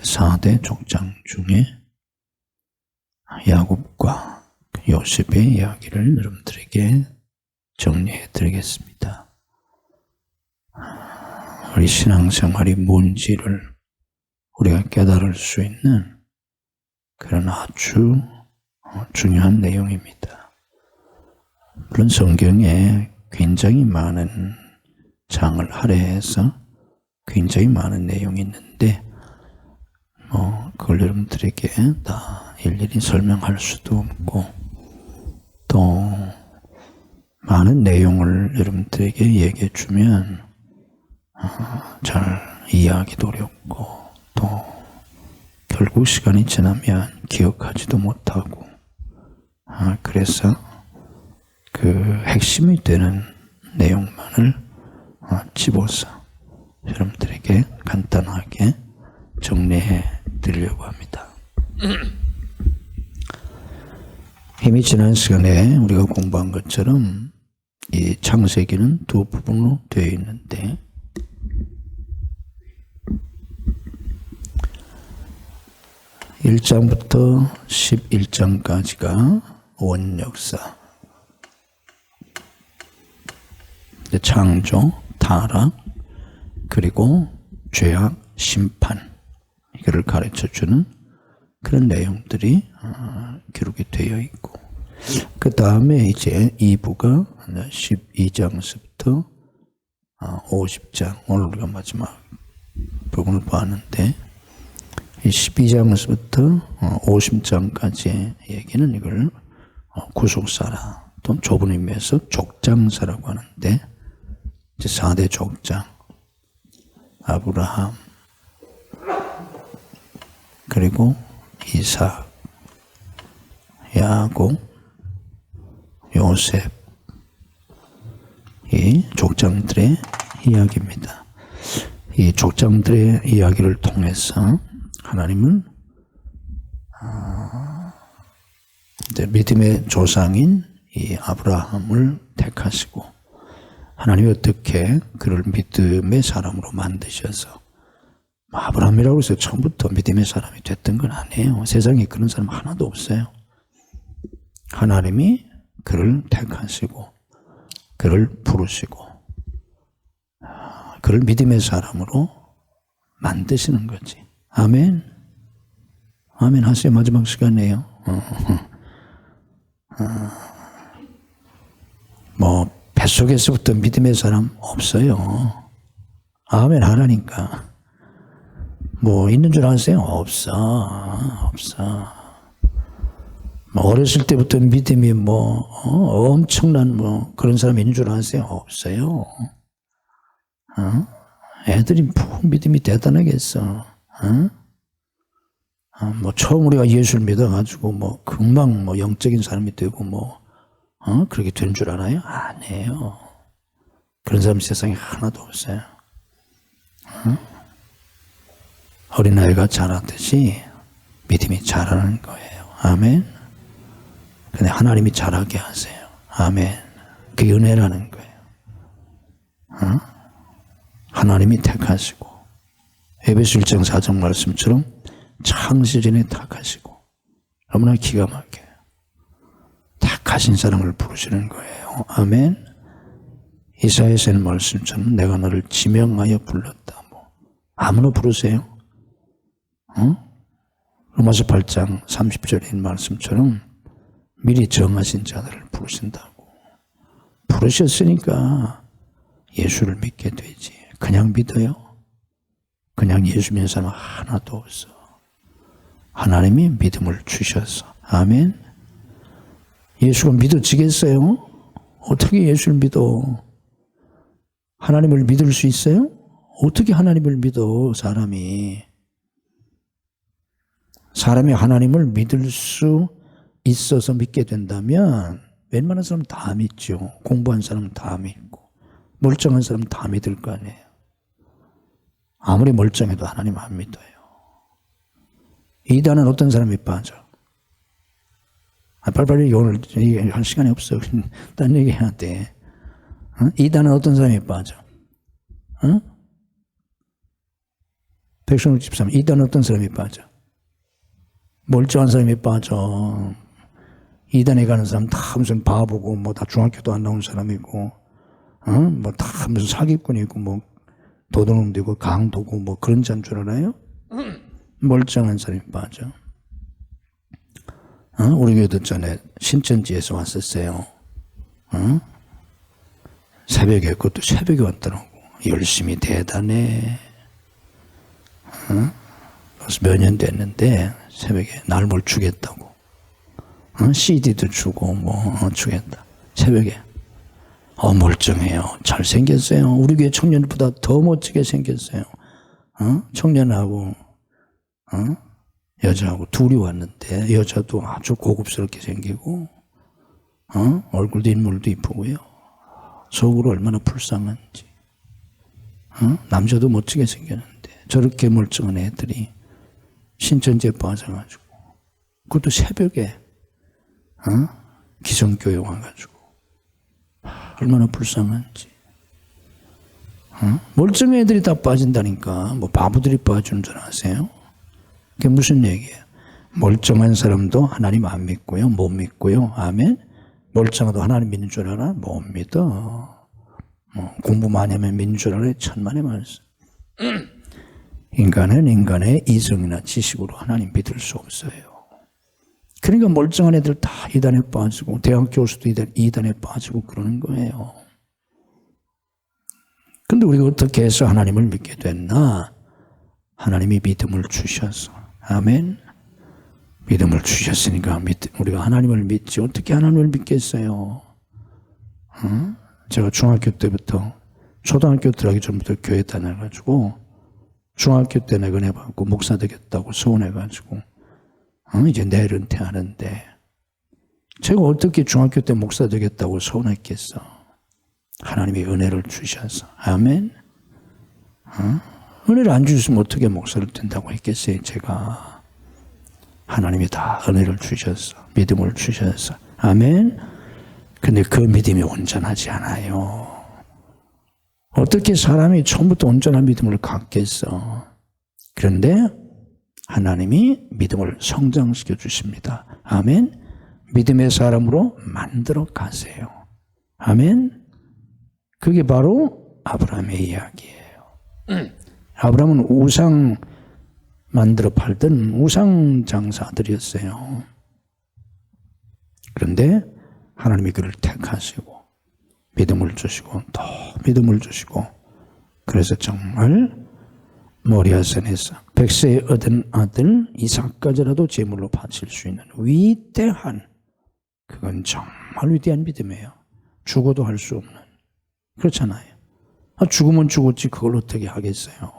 4대 족장 중에 야곱과 요셉의 이야기를 여러분들에게 정리해 드리겠습니다. 우리 신앙생활이 뭔지를 우리가 깨달을 수 있는 그런 아주 중요한 내용입니다. 물론 성경에 굉장히 많은 장을 할애해서 굉장히 많은 내용이 있는데 그걸 여러분들에게 다 일일이 설명할 수도 없고 또 많은 내용을 여러분들에게 얘기해 주면 잘 이해하기도 어렵고 또 결국 시간이 지나면 기억하지도 못하고 그래서 그 핵심이 되는 내용만을 집어서 여러분들에게 간단하게 정리해 드리려고 합니다. 이미 지난 시간에 우리가 공부한 것처럼 이 창세기는 두 부분으로 되어 있는데 (1장부터) (11장까지가) 원역사, 창조, 타락, 그리고 죄악, 심판, 이거를 가르쳐주는 그런 내용들이 기록이 되어 있고, 그 다음에 이제 2부가 12장서부터 50장, 오늘 우리가 마지막 부분을 봤는데 이 12장서부터 50장까지의 얘기는 이걸 구속사라, 또 좁은 의미에서 족장사라고 하는데, 이제 4대 족장, 아브라함, 그리고 이삭, 야곱, 요셉, 이 족장들의 이야기입니다. 이 족장들의 이야기를 통해서 하나님은 이제 믿음의 조상인 이 아브라함을 택하시고, 하나님이 어떻게 그를 믿음의 사람으로 만드셔서, 아브라함이라고 해서 처음부터 믿음의 사람이 됐던 건 아니에요. 세상에 그런 사람 하나도 없어요. 하나님이 그를 택하시고 그를 부르시고 그를 믿음의 사람으로 만드시는 거지. 아멘. 아멘 하세요. 마지막 시간이에요. 뱃속에서부터 믿음의 사람 없어요. 아멘 하라니까. 있는 줄 아세요? 없어. 어렸을 때부터 믿음이 엄청난 그런 사람 있는 줄 아세요? 없어요. 애들이 믿음이 대단하겠어. 처음 우리가 예수를 믿어가지고 금방 영적인 사람이 되고 그렇게 되는 줄 알아요? 아니에요. 그런 사람 세상에 하나도 없어요. 어린아이가 자라듯이 믿음이 자라는 거예요. 아멘. 근데 하나님이 자라게 하세요. 아멘. 그게 은혜라는 거예요. 하나님이 택하시고, 에베소 1장 4장 말씀처럼 창세전에 택하시고, 너무나 기가 막혀요. 택하신 사람을 부르시는 거예요. 아멘. 이사야서의 말씀처럼 내가 너를 지명하여 불렀다. 아무나 부르세요. 로마서 8장 30절인 말씀처럼 미리 정하신 자들을 부르신다고. 부르셨으니까 예수를 믿게 되지. 그냥 믿어요? 그냥 예수 믿는 사람 하나도 없어. 하나님이 믿음을 주셔서. 아멘. 예수가 믿어지겠어요? 어떻게 예수를 믿어? 하나님을 믿을 수 있어요? 어떻게 하나님을 믿어? 사람이 하나님을 믿을 수 있어서 믿게 된다면 웬만한 사람은 다 믿죠. 공부한 사람은 다 믿고 멀쩡한 사람은 다 믿을 거 아니에요. 아무리 멀쩡해도 하나님 안 믿어요. 이단은 어떤 사람이 빠져? 빨리빨리 오늘 할 시간이 없어. 딴 얘기 해야 돼. 이단은 어떤 사람이 빠져? 백성을 집사면 이단 어떤 사람이 빠져? 멀쩡한 사람이 빠져. 이단에 가는 사람 다 무슨 바보고 뭐 다 중학교도 안 나온 사람이고 뭐 다 무슨 사기꾼이고 뭐 도둑놈들이고 강도고 뭐 그런 자인 줄 알아요? 멀쩡한 사람이 빠져. 우리 교회도 전에 신천지에서 왔었어요. 새벽에, 그것도 새벽에 왔더라고. 열심히 대단해. 그래서 몇 년 됐는데 새벽에 날 뭘 주겠다고. CD도 주고 뭐 주겠다. 새벽에. 멀쩡해요. 잘생겼어요. 우리 교회 청년보다 더 멋지게 생겼어요. 청년하고 여자하고 둘이 왔는데 여자도 아주 고급스럽게 생기고 얼굴도 인물도 이쁘고요. 속으로 얼마나 불쌍한지. 남자도 멋지게 생겼는데 저렇게 멀쩡한 애들이 신천지에 빠져가지고 그것도 새벽에 기성교회 와가지고 얼마나 불쌍한지. 멀쩡한 애들이 다 빠진다니까. 뭐 바보들이 빠지는 줄 아세요? 그게 무슨 얘기예요? 멀쩡한 사람도 하나님 안 믿고요. 못 믿고요. 아멘. 멀쩡해도 하나님 믿는 줄 알아? 못 믿어. 공부 많이 하면 믿는 줄 알아? 천만의 말씀. 인간은 인간의 이성이나 지식으로 하나님 믿을 수 없어요. 그러니까 멀쩡한 애들 다 이단에 빠지고 대학 교수도 이단에 빠지고 그러는 거예요. 근데 우리가 어떻게 해서 하나님을 믿게 됐나? 하나님이 믿음을 주셔서. 아멘. 믿음을 주셨으니까 우리가 하나님을 믿지. 어떻게 하나님을 믿겠어요? 제가 중학교 때부터 초등학교 들어가기 전부터 교회 다녀가지고 중학교 때 내가 은혜받고 목사 되겠다고 소원해가지고 이제 내일 은퇴하는데 제가 어떻게 중학교 때 목사 되겠다고 소원했겠어? 하나님이 은혜를 주셔서. 아멘. 은혜를 안 주셨으면 어떻게 목사를 된다고 했겠어요? 제가. 하나님이 다 은혜를 주셔서 믿음을 주셔서. 아멘. 근데 그 믿음이 온전하지 않아요. 어떻게 사람이 처음부터 온전한 믿음을 갖겠어? 그런데 하나님이 믿음을 성장시켜 주십니다. 아멘. 믿음의 사람으로 만들어 가세요. 아멘. 그게 바로 아브라함의 이야기예요. 아브라함은 우상 만들어 팔던 우상 장사들이었어요. 그런데 하나님이 그를 택하시고 믿음을 주시고 또 믿음을 주시고 그래서 정말 모리아산에서 100세에 얻은 아들 이삭까지라도 제물로 바칠 수 있는 위대한, 그건 정말 위대한 믿음이에요. 죽어도 할 수 없는. 그렇잖아요. 죽으면 죽었지 그걸 어떻게 하겠어요?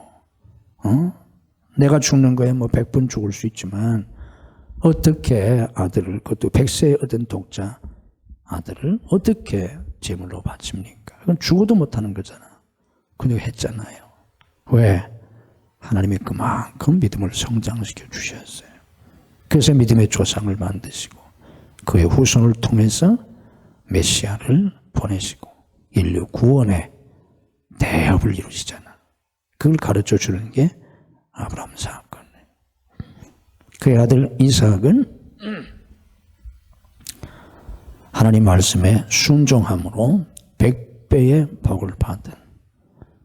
내가 죽는 거에 뭐 100번 죽을 수 있지만 어떻게 아들을, 그것도 100세에 얻은 독자 아들을 어떻게 제물로 바칩니까? 그건 죽어도 못하는 거잖아. 근데 했잖아요. 왜? 하나님이 그만큼 믿음을 성장시켜 주셨어요. 그래서 믿음의 조상을 만드시고 그의 후손을 통해서 메시아를 보내시고 인류 구원의 대업을 이루시잖아. 그걸 가르쳐 주는 게 아브라함 사건이에요. 그의 아들 이삭은 하나님 말씀에 순종함으로 100배의 복을 받은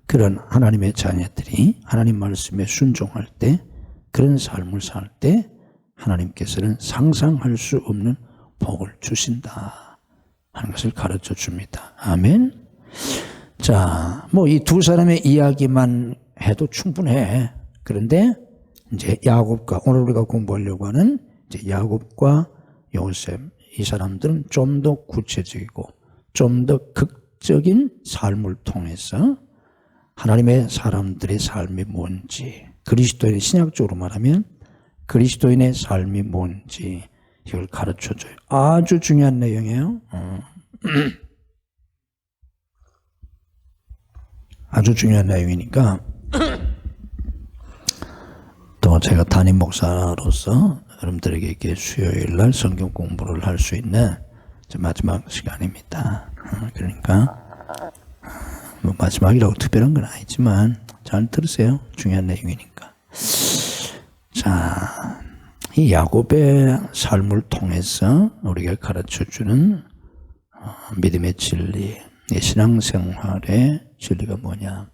그런 하나님의 자녀들이 하나님 말씀에 순종할 때, 그런 삶을 살 때 하나님께서는 상상할 수 없는 복을 주신다 하는 것을 가르쳐 줍니다. 아멘. 자, 뭐 이 두 사람의 이야기만 해도 충분해. 그런데 이제 야곱과, 오늘 우리가 공부하려고 하는 이제 야곱과 요셉, 이 사람들은 좀 더 구체적이고 좀 더 극적인 삶을 통해서 하나님의 사람들의 삶이 뭔지, 그리스도인의, 신약적으로 말하면 그리스도인의 삶이 뭔지 이걸 가르쳐줘요. 아주 중요한 내용이에요. 아주 중요한 내용이니까 또 제가 담임 목사로서 여러분들에게 이렇게 수요일 날 성경 공부를 할 수 있는 마지막 시간입니다. 그러니까 뭐 마지막이라고 특별한 건 아니지만 잘 들으세요. 중요한 내용이니까. 자, 이 야곱의 삶을 통해서 우리가 가르쳐주는 믿음의 진리, 신앙생활의 진리가 뭐냐.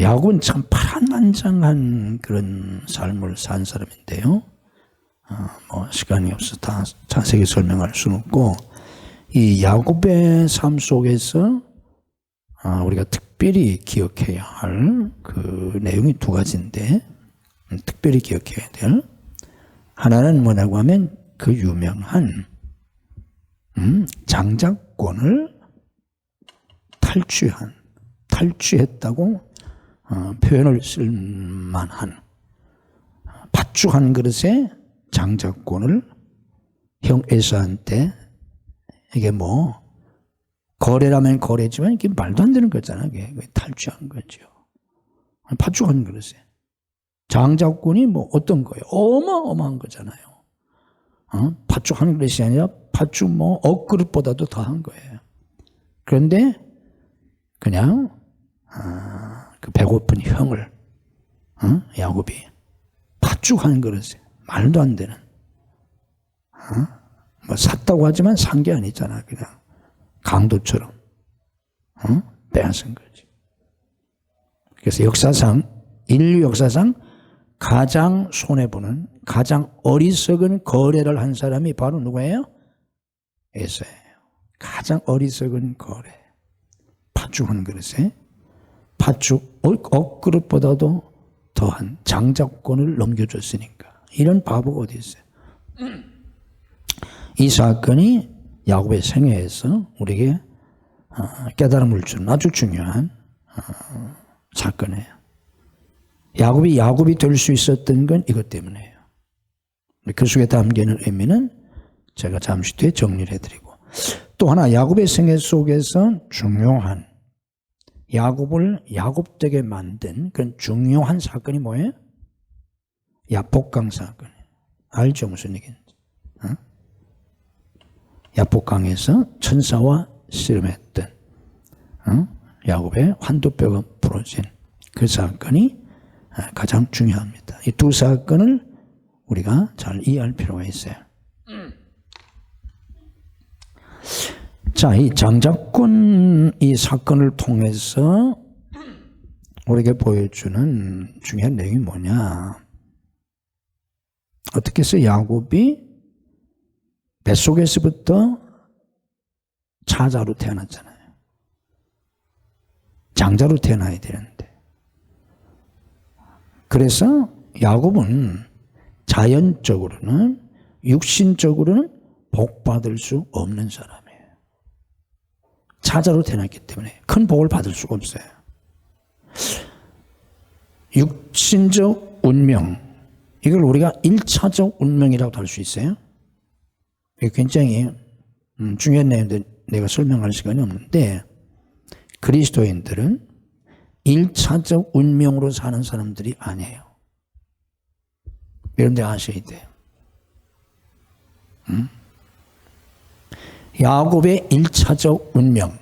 야곱은 참 파란만장한 그런 삶을 산 사람인데요. 시간이 없어서 다 자세히 설명할 수는 없고, 이 야곱의 삶 속에서 우리가 특별히 기억해야 할 그 내용이 두 가지인데, 특별히 기억해야 될 하나는 뭐냐고 하면 그 유명한 장자권을 탈취했다고 표현을 쓸 만한 팥죽 한 그릇에 장자권을 형 에사한테, 이게 뭐 거래라면 거래지만 이게 말도 안 되는 거잖아. 이게 탈취한 거죠. 팥죽 한 그릇에 장자권이 뭐 어떤 거예요? 어마어마한 거잖아요. 팥죽 한 그릇이 아니라 팥죽 뭐 억그릇보다도 더한 거예요. 그런데 그냥 그 배고픈 형을 야곱이 팥죽 한 그릇에, 말도 안 되는, 뭐 샀다고 하지만 산 게 아니잖아. 그냥 강도처럼 빼앗은 거지. 그래서 인류 역사상 가장 손해보는, 가장 어리석은 거래를 한 사람이 바로 누구예요? 에사예요. 가장 어리석은 거래. 팥죽 한 그릇에 팥죽 억그릇보다도 더한 장자권을 넘겨줬으니까. 이런 바보가 어디 있어요? 이 사건이 야곱의 생애에서 우리에게 깨달음을 주는 아주 중요한 사건이에요. 야곱이 될 수 있었던 건 이것 때문이에요. 그 속에 담기는 의미는 제가 잠시 뒤에 정리를 해드리고, 또 하나 야곱의 생애 속에서 중요한, 야곱을 야곱되게 만든 그런 중요한 사건이 뭐예요? 야복강 사건. 알죠? 무슨 얘기인지. 야복강에서 천사와 씨름했던 야곱의 환도뼈가 부러진 그 사건이 가장 중요합니다. 이 두 사건을 우리가 잘 이해할 필요가 있어요. 자, 이 장자권 이 사건을 통해서 우리에게 보여주는 중요한 내용이 뭐냐. 어떻게 해서 야곱이 뱃속에서부터 차자로 태어났잖아요. 장자로 태어나야 되는데. 그래서 야곱은 자연적으로는, 육신적으로는 복받을 수 없는 사람이에요. 차자로 태어났기 때문에 큰 복을 받을 수가 없어요. 육신적 운명, 이걸 우리가 1차적 운명이라고 할 수 있어요. 이게 굉장히 중요한 내용인데 내가 설명할 시간이 없는데, 그리스도인들은 1차적 운명으로 사는 사람들이 아니에요. 여러분들 아셔야 돼요. 야곱의 1차적 운명,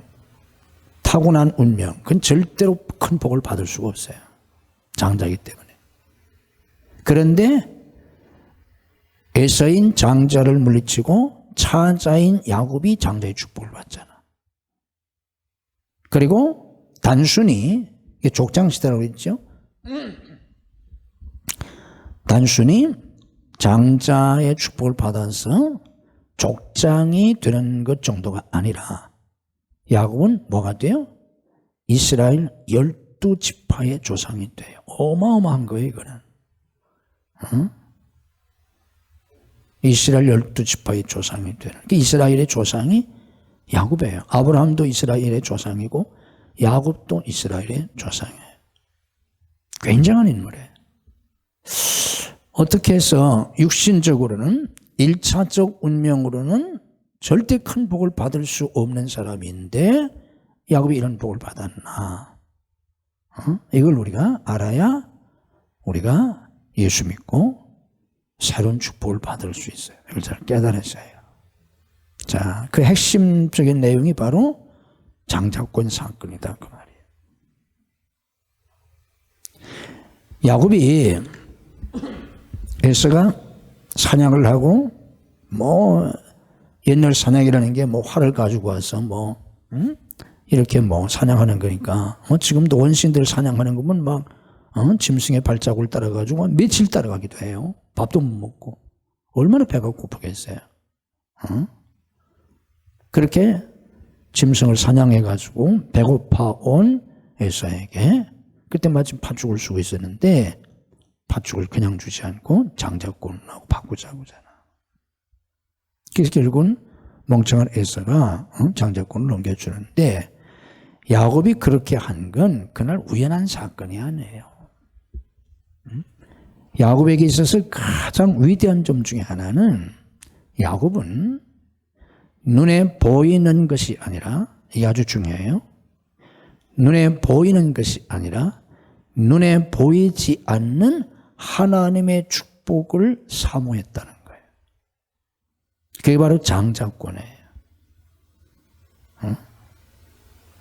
타고난 운명, 그건 절대로 큰 복을 받을 수가 없어요. 장자이기 때문에. 그런데 에서인 장자를 물리치고 차자인 야곱이 장자의 축복을 받잖아. 그리고 단순히, 이게 족장시대라고 했죠? 단순히 장자의 축복을 받아서 족장이 되는 것 정도가 아니라 야곱은 뭐가 돼요? 이스라엘 12지파의 조상이 돼요. 어마어마한 거예요, 이거는. 이스라엘 12지파의 조상이 되는. 이스라엘의 조상이 야곱이에요. 아브라함도 이스라엘의 조상이고 야곱도 이스라엘의 조상이에요. 굉장한 인물이에요. 어떻게 해서 육신적으로는 1차적 운명으로는 절대 큰 복을 받을 수 없는 사람인데 야곱이 이런 복을 받았나? 이걸 우리가 알아야 우리가 예수 믿고 새로운 축복을 받을 수 있어요. 이걸 잘 깨달았어요. 자, 그 핵심적인 내용이 바로 장자권 사건이다, 그 말이에요. 야곱이 에서가 사냥을 하고 뭐 옛날 사냥이라는 게 뭐 활을 가지고 와서 뭐 이렇게 뭐 사냥하는 거니까 지금도 원신들 사냥하는 거면 막 짐승의 발자국을 따라가지고 며칠 따라가기도 해요. 밥도 못 먹고 얼마나 배가 고프겠어요. 그렇게 짐승을 사냥해가지고 배고파 온 에서에게 그때 마침 팥죽을 쓰고 있었는데 팥죽을 그냥 주지 않고 장자권하고 바꾸자고 하잖아. 그래서 결국은 멍청한 에서가 장자권을 넘겨주는데 야곱이 그렇게 한 건 그날 우연한 사건이 아니에요. 야곱에게 있어서 가장 위대한 점 중에 하나는 야곱은 눈에 보이는 것이 아니라, 이게 아주 중요해요. 눈에 보이는 것이 아니라 눈에 보이지 않는 하나님의 축복을 사모했다는 거예요. 그게 바로 장자권이에요.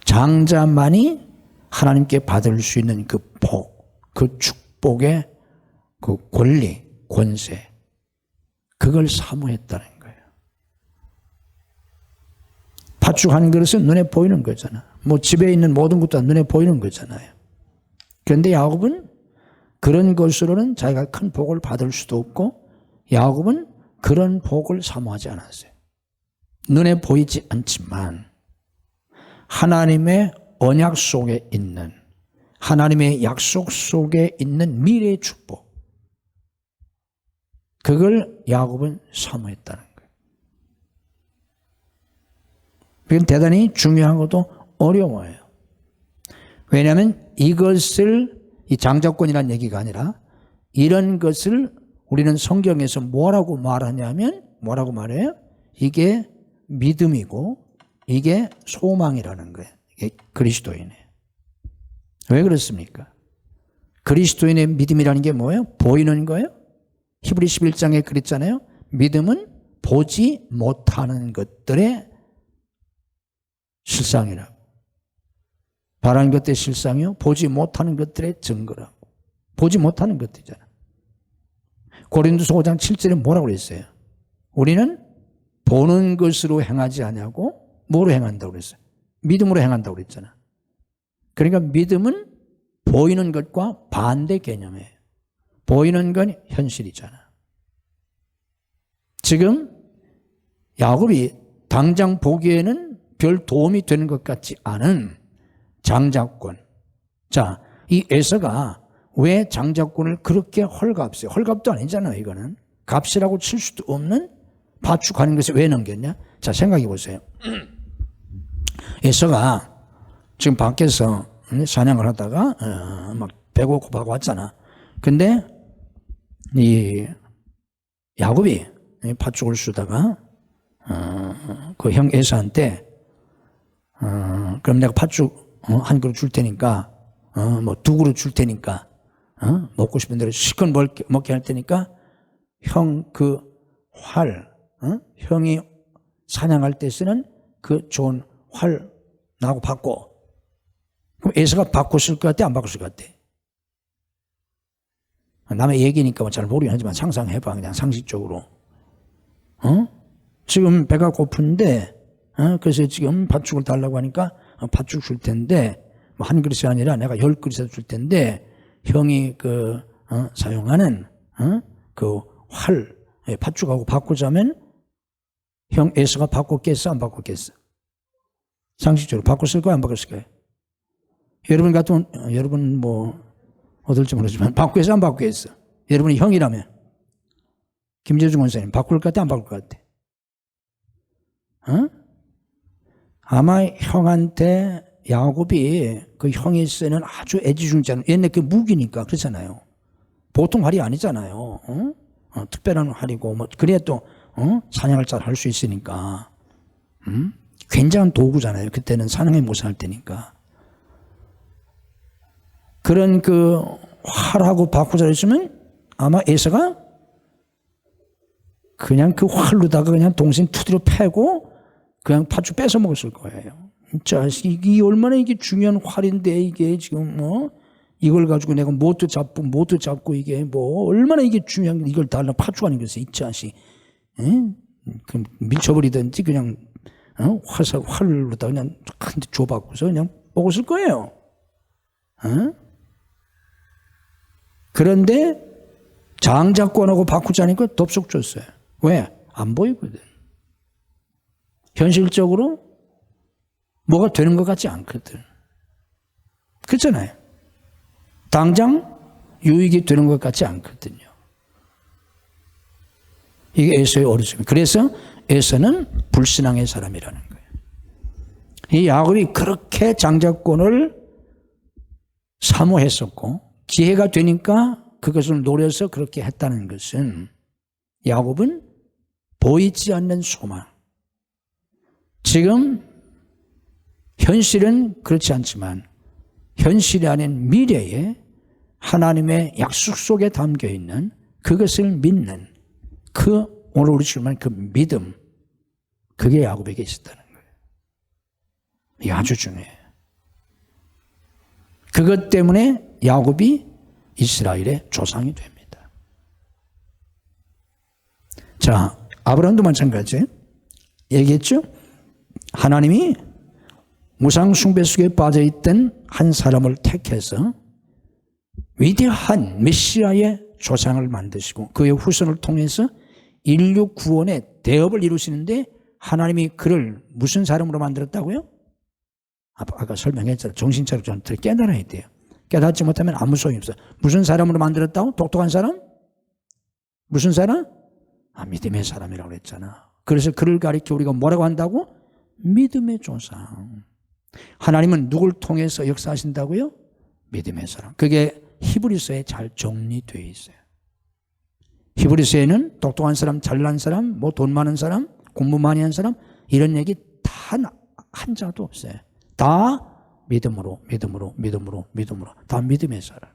장자만이 하나님께 받을 수 있는 그 복, 그 축복의 그 권리, 권세, 그걸 사모했다는 거예요. 팥죽 한 그릇은 눈에 보이는 거잖아. 뭐 집에 있는 모든 것도 눈에 보이는 거잖아요. 그런데 야곱은 그런 것으로는 자기가 큰 복을 받을 수도 없고 야곱은 그런 복을 사모하지 않았어요. 눈에 보이지 않지만 하나님의 언약 속에 있는, 하나님의 약속 속에 있는 미래의 축복, 그걸 야곱은 사모했다는 거예요. 그건 대단히 중요한 것도 어려워요. 왜냐하면 이것을, 이 장자권이라는 얘기가 아니라 이런 것을 우리는 성경에서 뭐라고 말하냐면, 뭐라고 말해요? 이게 믿음이고 이게 소망이라는 거예요. 이게 그리스도인이에요. 왜 그렇습니까? 그리스도인의 믿음이라는 게 뭐예요? 보이는 거예요? 히브리 11장에 그랬잖아요. 믿음은 보지 못하는 것들의 실상이라고. 바라는 것들의 실상이요, 보지 못하는 것들의 증거라고. 보지 못하는 것들이잖아. 고린도서 5장 7절에 뭐라고 그랬어요? 우리는 보는 것으로 행하지 않냐고, 뭐로 행한다고 그랬어요? 믿음으로 행한다고 그랬잖아. 그러니까 믿음은 보이는 것과 반대 개념이에요. 보이는 건 현실이잖아. 지금 야곱이 당장 보기에는 별 도움이 되는 것 같지 않은 장자권. 자, 이 에서가 왜 장자권을 그렇게 헐값어요? 헐값도 아니잖아요, 이거는. 값이라고 칠 수도 없는 파축하는 것에 왜 넘겼냐? 자, 생각해 보세요. 에서가 지금 밖에서 사냥을 하다가 막 배고프고 왔잖아. 근데 이 야곱이 팥죽을 쓰다가 그 형 에서한테 그럼 내가 팥죽 한 그릇 줄 테니까 뭐 두 그릇 줄 테니까 먹고 싶은 대로 실컷 먹게 할 테니까 형 그 활, 형이 사냥할 때 쓰는 그 좋은 활 나하고 바꿔. 그럼 에서가 바꿨을 것 같아, 안 바꿨을 것 같아? 남의 얘기니까 잘 모르긴 하지만 상상해봐, 그냥 상식적으로. 지금 배가 고픈데, 그래서 지금 팥죽을 달라고 하니까 팥죽 줄 텐데, 뭐 한 그릇이 아니라 내가 10그릇이라도 줄 텐데, 형이 사용하는 그 활, 팥죽하고 바꾸자면 형 에서가 바꿨겠어, 안 바꿨겠어? 상식적으로 바꿨을 거야, 안 바꿨을 거야? 여러분 같으면, 여러분 뭐 어떨지 모르지만 바꾸겠어, 안 바꾸겠어? 여러분이 형이라면 김재중 원사님 바꿀 것 같아, 안 바꿀 것 같아? 아마 형한테 야곱이 그 형이 쓰는 아주 애지중지하는, 옛날 그 무기니까 그렇잖아요. 보통 활이 아니잖아요. 특별한 활이고 뭐 그래야 또 사냥을 잘 할 수 있으니까 굉장한 도구잖아요. 그때는 사냥에 모선할 때니까. 그런 그 활하고 바꾸자 했으면 아마 에서가 그냥 그 활로다가 그냥 동생 투드려 패고 그냥 팥죽 뺏어 먹었을 거예요. 자식이 얼마나 이게 중요한 활인데 이게 지금 이걸 가지고 내가 모트 잡고 이게 뭐 얼마나 이게 중요한 이걸 달라 파주하는 것이 있지 않시. 그럼 밀쳐버리든지 그냥 활로다 그냥 한 대 줘받고서 그냥 보고 쓸 거예요. 그런데 장자권하고 바꾸자니까 덥석 줬어요. 왜? 안 보이거든. 현실적으로 뭐가 되는 것 같지 않거든. 그렇잖아요. 당장 유익이 되는 것 같지 않거든요. 이게 에서의 어리석음. 그래서 에서는 불신앙의 사람이라는 거예요. 이 야곱이 그렇게 장자권을 사모했었고 기회가 되니까 그것을 노려서 그렇게 했다는 것은 야곱은 보이지 않는 소망. 지금 현실은 그렇지 않지만 현실이 아닌 미래에 하나님의 약속 속에 담겨 있는 그것을 믿는 오늘 우리 주님은 그 믿음, 그게 야곱에게 있었다는 거예요. 이게 아주 중요해요. 그것 때문에 야곱이 이스라엘의 조상이 됩니다. 자, 아브라함도 마찬가지. 얘기했죠? 하나님이 우상 숭배 속에 빠져있던 한 사람을 택해서 위대한 메시아의 조상을 만드시고 그의 후손을 통해서 인류 구원의 대업을 이루시는데 하나님이 그를 무슨 사람으로 만들었다고요? 아까 설명했잖아요. 정신 차리고 저한테 깨달아야 돼요. 깨닫지 못하면 아무 소용이 없어요. 무슨 사람으로 만들었다고? 똑똑한 사람? 무슨 사람? 믿음의 사람이라고 그랬잖아. 그래서 그를 가리켜 우리가 뭐라고 한다고? 믿음의 조상. 하나님은 누굴 통해서 역사하신다고요? 믿음의 사람. 그게 히브리서에 잘 정리되어 있어요. 히브리서에는 똑똑한 사람, 잘난 사람, 뭐 돈 많은 사람, 공부 많이 한 사람 이런 얘기 다 한자도 없어요. 다 믿음으로 다 믿음의 사람.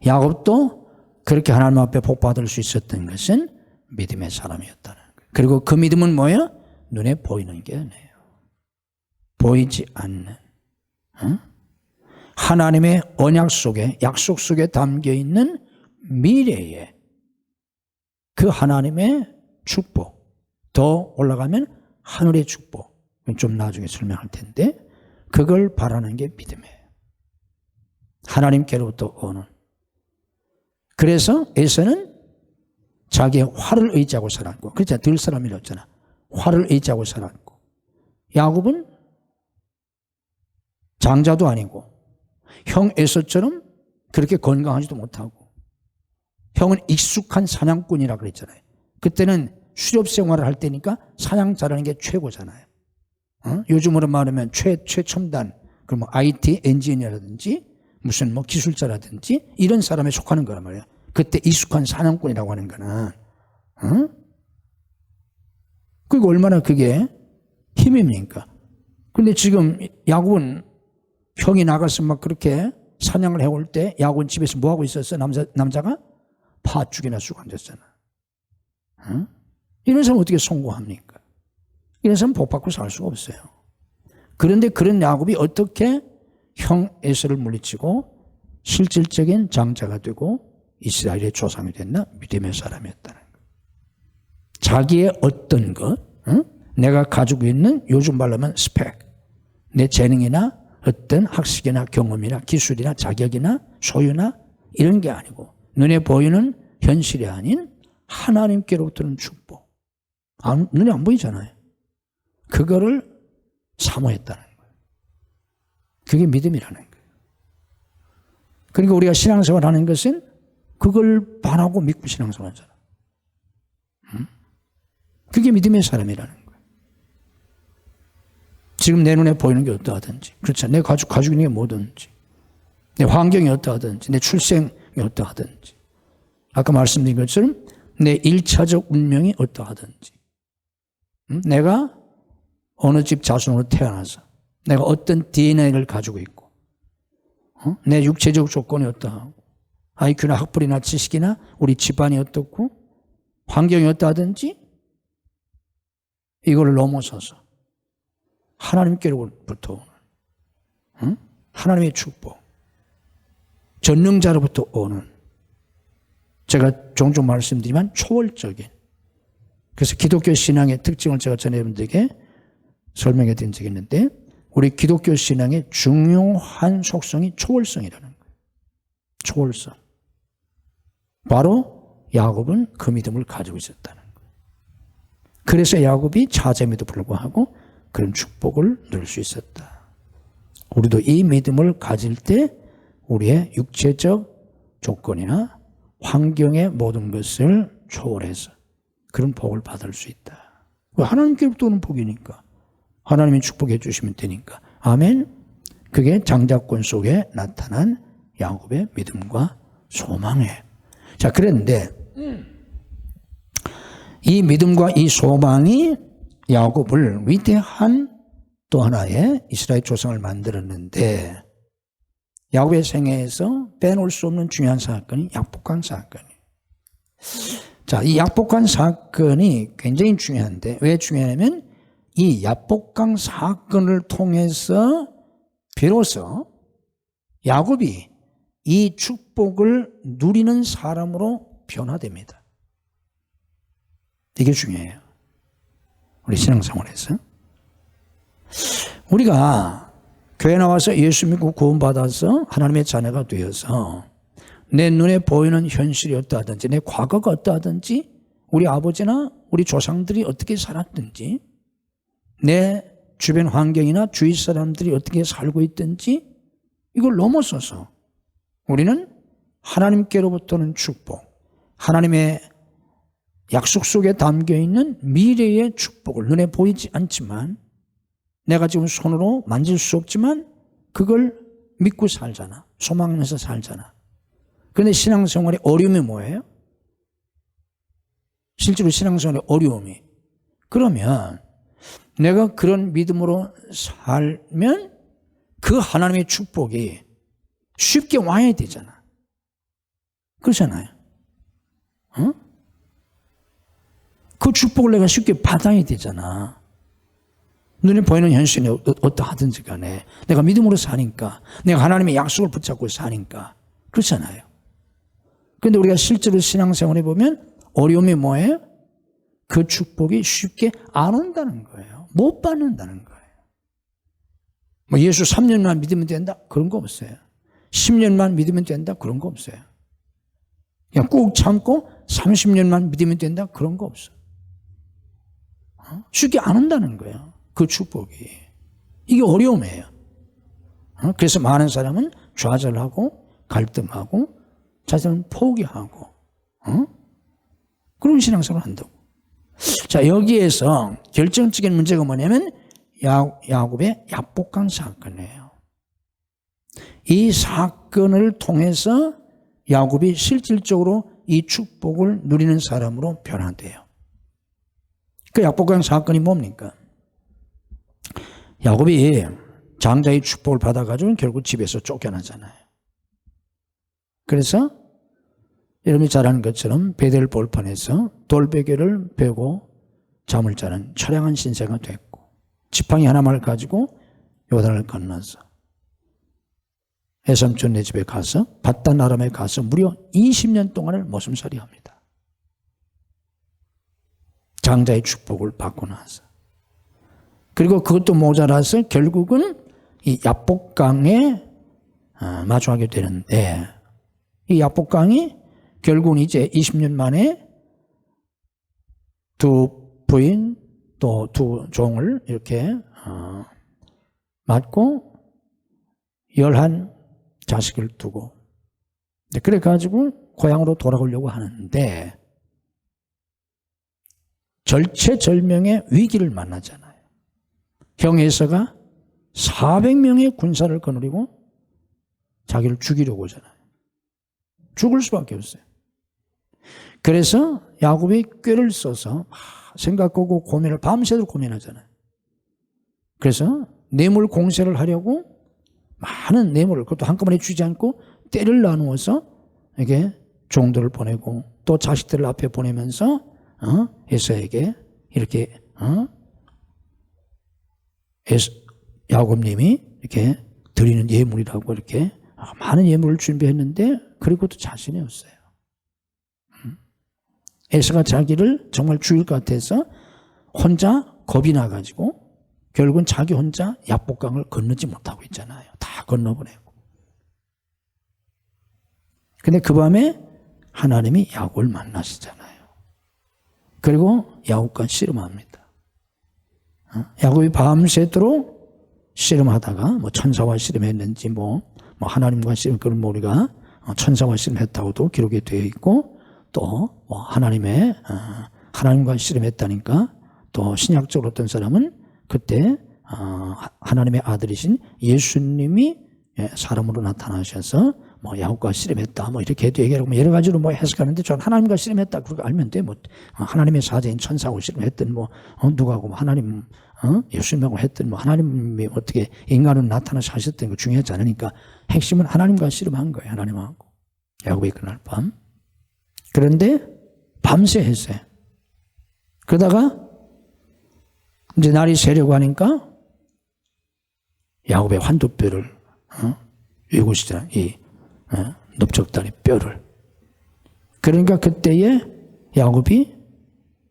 야곱도 그렇게 하나님 앞에 복받을 수 있었던 것은 믿음의 사람이었다는 거예요. 그리고 그 믿음은 뭐예요? 눈에 보이는 게 아니에요. 보이지 않는 하나님의 언약 속에 약속 속에 담겨있는 미래에 그 하나님의 축복, 더 올라가면 하늘의 축복, 좀 나중에 설명할 텐데 그걸 바라는 게 믿음이에요. 하나님께로부터 오는. 그래서 에서는 자기의 활을 의지하고 살았고, 그렇잖아. 들 사람이라고 했잖아. 활을 의지하고 살았고, 야곱은 장자도 아니고 형 에서처럼 그렇게 건강하지도 못하고, 형은 익숙한 사냥꾼이라 그랬잖아요. 그때는 수렵 생활을 할 때니까 사냥 잘하는 게 최고잖아요. 요즘으로 말하면 최첨단, 그럼 IT 엔지니어라든지 무슨 뭐 기술자라든지 이런 사람에 속하는 거란 말이에요. 그때 익숙한 사냥꾼이라고 하는 거는. 그리고 얼마나 그게 힘입니까? 근데 지금 야곱은 형이 나가서 막 그렇게 사냥을 해올 때 야곱은 집에서 뭐 하고 있었어? 남자가 팥죽이나 쓰고 앉았잖아. 이런 사람 어떻게 성공합니까? 이런 사람 복 받고 살 수가 없어요. 그런데 그런 야곱이 어떻게 형 에서를 물리치고 실질적인 장자가 되고 이스라엘의 조상이 됐나? 믿음의 사람이었다는 거예요. 자기의 어떤 것, 내가 가지고 있는 요즘 말로 하면 스펙, 내 재능이나 어떤 학식이나 경험이나 기술이나 자격이나 소유나 이런 게 아니고 눈에 보이는 현실이 아닌 하나님께로부터는 축복. 눈에 안 보이잖아요. 그거를 사모했다는 거예요. 그게 믿음이라는 거예요. 그러니까 우리가 신앙생활 하는 것은 그걸 바라고 믿고 신앙생활 하잖아. 그게 믿음의 사람이라는 거예요. 지금 내 눈에 보이는 게 어떠하든지, 그렇죠. 내 가지고 있는 게 뭐든지, 내 환경이 어떠하든지, 내 출생이 어떠하든지, 아까 말씀드린 것처럼 내 1차적 운명이 어떠하든지, 내가 어느 집 자손으로 태어나서 내가 어떤 DNA를 가지고 있고, 내 육체적 조건이 어떠하고, IQ나 학벌이나 지식이나 우리 집안이 어떻고, 환경이 어떠하든지, 이걸 넘어서서 하나님께로부터 오는 하나님의 축복, 전능자로부터 오는, 제가 종종 말씀드리지만 초월적인, 그래서 기독교 신앙의 특징을 제가 전에 여러분들에게 설명해 드린 적이 있는데, 우리 기독교 신앙의 중요한 속성이 초월성이라는 거예요. 초월성. 바로 야곱은 그 믿음을 가지고 있었다는 거예요. 그래서 야곱이 차잼에도 불구하고 그런 축복을 누릴 수 있었다. 우리도 이 믿음을 가질 때 우리의 육체적 조건이나 환경의 모든 것을 초월해서 그런 복을 받을 수 있다. 하나님께로부터 오는 복이니까. 하나님이 축복해 주시면 되니까. 아멘. 그게 장자권 속에 나타난 야곱의 믿음과 소망이에요. 자, 그런데 이 믿음과 이 소망이 야곱을 위대한 또 하나의 이스라엘 조상을 만들었는데, 야곱의 생애에서 빼놓을 수 없는 중요한 사건이 약복강 사건이에요. 자, 이 약복강 사건이 굉장히 중요한데, 왜 중요하냐면 이 약복강 사건을 통해서 비로소 야곱이 이 축복을 누리는 사람으로 변화됩니다. 이게 중요해요. 우리 신앙생활에서. 우리가 교회 나와서 예수 믿고 구원받아서 하나님의 자녀가 되어서 내 눈에 보이는 현실이 어떠하든지, 내 과거가 어떠하든지, 우리 아버지나 우리 조상들이 어떻게 살았든지, 내 주변 환경이나 주위 사람들이 어떻게 살고 있든지, 이걸 넘어서서 우리는 하나님께로부터는 축복, 하나님의 약속 속에 담겨있는 미래의 축복을, 눈에 보이지 않지만 내가 지금 손으로 만질 수 없지만 그걸 믿고 살잖아. 소망하면서 살잖아. 그런데 신앙생활의 어려움이 뭐예요? 실제로 신앙생활의 어려움이, 그러면 내가 그런 믿음으로 살면 그 하나님의 축복이 쉽게 와야 되잖아. 그렇잖아요. 어? 그 축복을 내가 쉽게 받아야 되잖아. 눈에 보이는 현실이 어떠하든지 간에 내가 믿음으로 사니까, 내가 하나님의 약속을 붙잡고 사니까. 그렇잖아요. 그런데 우리가 실제로 신앙생활에 보면 어려움이 뭐예요? 그 축복이 쉽게 안 온다는 거예요. 못 받는다는 거예요. 뭐 예수 3년만 믿으면 된다? 그런 거 없어요. 10년만 믿으면 된다? 그런 거 없어요. 그냥 꾹 참고 30년만 믿으면 된다? 그런 거 없어요. 쉽게 안 온다는 거예요. 그 축복이. 이게 어려움이에요. 그래서 많은 사람은 좌절하고 갈등하고 자신은 포기하고 그런 신앙생활을 한다고. 자, 여기에서 결정적인 문제가 뭐냐면 야곱의 약복강 사건이에요. 이 사건을 통해서 야곱이 실질적으로 이 축복을 누리는 사람으로 변화돼요. 그 약복강 사건이 뭡니까? 야곱이 장자의 축복을 받아가지고 결국 집에서 쫓겨나잖아요. 그래서 여러분이 잘 아는 것처럼 베델 볼판에서 돌베개를 베고 잠을 자는 처량한 신세가 됐고, 지팡이 하나만 가지고 요단을 건너서 외삼촌네 집에 가서 밧단 아람에 가서 무려 20년 동안을 머슴살이 합니다. 장자의 축복을 받고 나서. 그리고 그것도 모자라서 결국은 이 약복강에 마주하게 되는데, 이 약복강이 결국은 이제 20년 만에 두 부인 또 두 종을 이렇게 맞고 11 자식을 두고, 그래 가지고 고향으로 돌아오려고 하는데 절체절명의 위기를 만나잖아요. 형 에서가 400명의 군사를 거느리고 자기를 죽이려고 하잖아요. 죽을 수밖에 없어요. 그래서 야곱이 꾀를 써서 생각하고 고민을 밤새도록 고민하잖아요. 그래서 뇌물 공세를 하려고 많은 뇌물을, 그것도 한꺼번에 주지 않고 때를 나누어서 이게 종들을 보내고 또 자식들을 앞에 보내면서 에서에게 이렇게 야곱님이 이렇게 드리는 예물이라고 이렇게 많은 예물을 준비했는데 그리고도 자신이 없어요. 에서가 자기를 정말 죽일 것 같아서 혼자 겁이 나가지고 결국은 자기 혼자 야복강을 건너지 못하고 있잖아요. 다 건너보내고. 근데 그 밤에 하나님이 야곱을 만나시잖아요. 그리고 야곱과 씨름합니다. 야곱이 밤새도록 씨름하다가 뭐 천사와 씨름했는지 뭐 하나님과 씨름, 그런 우리가 천사와 씨름했다고도 기록이 되어 있고, 또 뭐 하나님과 씨름했다니까 또 신약적으로 어떤 사람은 그때 하나님의 아들이신 예수님이 사람으로 나타나셔서 뭐 야곱과 씨름했다 뭐 이렇게 얘기하고 뭐 여러 가지로 뭐 해석하는데, 저는 하나님과 씨름했다 그렇게 알면 돼. 뭐 하나님의 사자인 천사하고 씨름했든 뭐 누구하고 뭐 하나님 예수님하고 했든 뭐 하나님이 어떻게 인간으로 나타나서 하셨던 거 중요하지 않으니까 핵심은 하나님과 씨름한 거예요. 하나님하고. 야곱이 그날 밤. 그런데 밤새 했어요. 그러다가 이제 날이 새려고 하니까 야곱의 환두뼈를 이곳이잖아, 이 넓적다리 뼈를. 그러니까 그때에 야곱이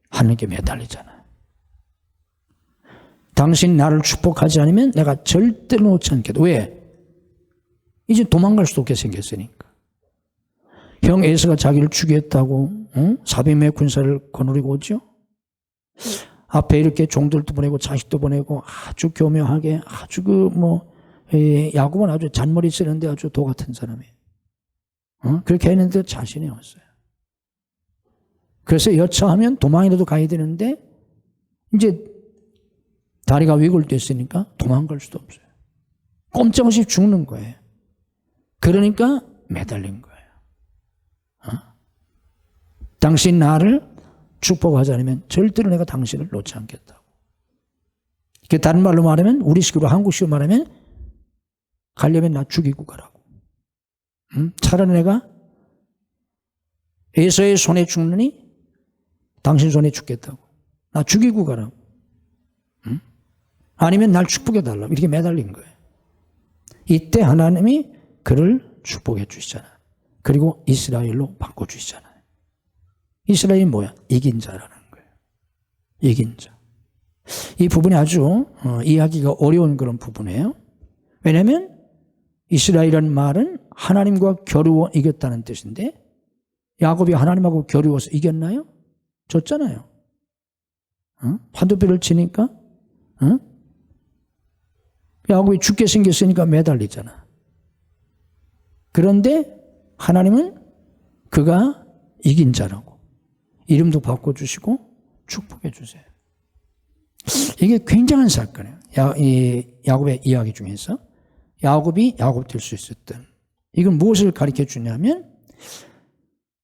하나님께 매달리잖아. 당신 나를 축복하지 않으면 내가 절대로 놓지 않겠다. 왜? 이제 도망갈 수도 없게 생겼으니까. 형 에서가 자기를 죽였다고 사비메 군사를 거느리고 오죠. 앞에 이렇게 종들도 보내고 자식도 보내고 아주 교묘하게 아주 야곱은 아주 잔머리 쓰는데 아주 도 같은 사람이에요. 그렇게 했는데 자신이 없어요. 그래서 여차하면 도망이라도 가야 되는데 이제 다리가 위골됐으니까 도망갈 수도 없어요. 꼼짝없이 죽는 거예요. 그러니까 매달린 거예요. 당신 나를 축복하지 않으면 절대로 내가 당신을 놓지 않겠다고. 다른 말로 말하면, 우리식으로 한국식으로 말하면, 가려면 나 죽이고 가라고. 차라리 내가 에서의 손에 죽느니 당신 손에 죽겠다고. 나 죽이고 가라고. 아니면 날 축복해 달라고. 이렇게 매달린 거예요. 이때 하나님이 그를 축복해 주시잖아요. 그리고 이스라엘로 바꿔주시잖아요. 이스라엘이 뭐야? 이긴 자라는 거예요. 이긴 자. 이 부분이 아주 이해하기가 어려운 그런 부분이에요. 왜냐하면 이스라엘이라는 말은 하나님과 겨루어 이겼다는 뜻인데, 야곱이 하나님하고 겨루어서 이겼나요? 졌잖아요. 환두뼈를 치니까 야곱이 죽게 생겼으니까 매달리잖아. 그런데 하나님은 그가 이긴 자라고 이름도 바꿔주시고 축복해 주세요. 이게 굉장한 사건이에요. 야곱의 이야기 중에서 야곱이 야곱 될 수 있었던, 이건 무엇을 가르쳐 주냐면,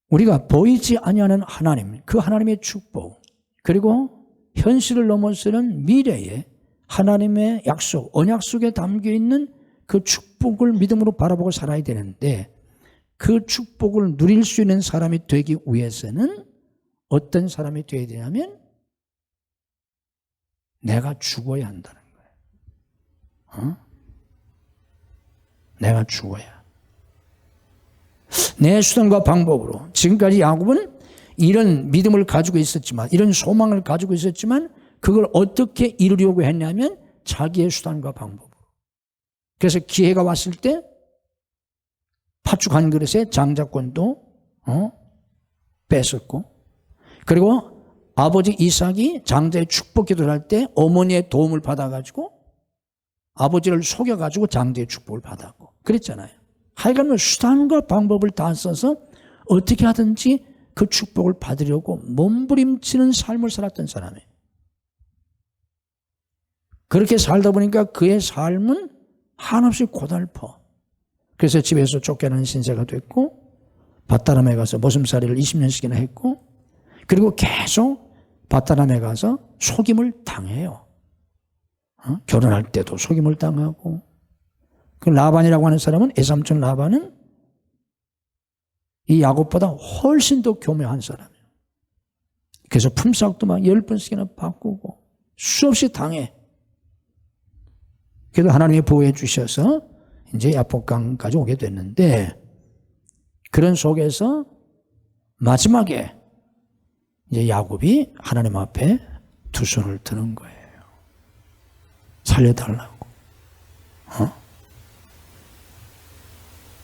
우리가 보이지 아니하는 하나님, 그 하나님의 축복, 그리고 현실을 넘어서는 미래에 하나님의 약속, 언약 속에 담겨 있는 그 축복을 믿음으로 바라보고 살아야 되는데, 그 축복을 누릴 수 있는 사람이 되기 위해서는 어떤 사람이 되어야 되냐면, 내가 죽어야 한다는 거예요. 내가 죽어야. 내 수단과 방법으로. 지금까지 야곱은 이런 믿음을 가지고 있었지만, 이런 소망을 가지고 있었지만, 그걸 어떻게 이루려고 했냐면 자기의 수단과 방법으로. 그래서 기회가 왔을 때 팥죽 한 그릇에 장자권도 뺏었고, 그리고 아버지 이삭이 장자의 축복 기도를 할 때 어머니의 도움을 받아가지고 아버지를 속여가지고 장자의 축복을 받았고 그랬잖아요. 하여간 수단과 방법을 다 써서 어떻게 하든지 그 축복을 받으려고 몸부림치는 삶을 살았던 사람이에요. 그렇게 살다 보니까 그의 삶은 한없이 고달퍼. 그래서 집에서 쫓겨나는 신세가 됐고, 밧다람에 가서 머슴살이를 20년씩이나 했고, 그리고 계속 밧다람에 가서 속임을 당해요. 결혼할 때도 속임을 당하고, 그 라반이라고 하는 사람은, 애삼촌 라반은 이 야곱보다 훨씬 더 교묘한 사람이에요. 그래서 품삯도 막 10번씩이나 바꾸고 수없이 당해. 그래도 하나님이 보호해 주셔서 이제 야복강까지 오게 됐는데, 그런 속에서 마지막에 이제 야곱이 하나님 앞에 두 손을 드는 거예요. 살려달라고.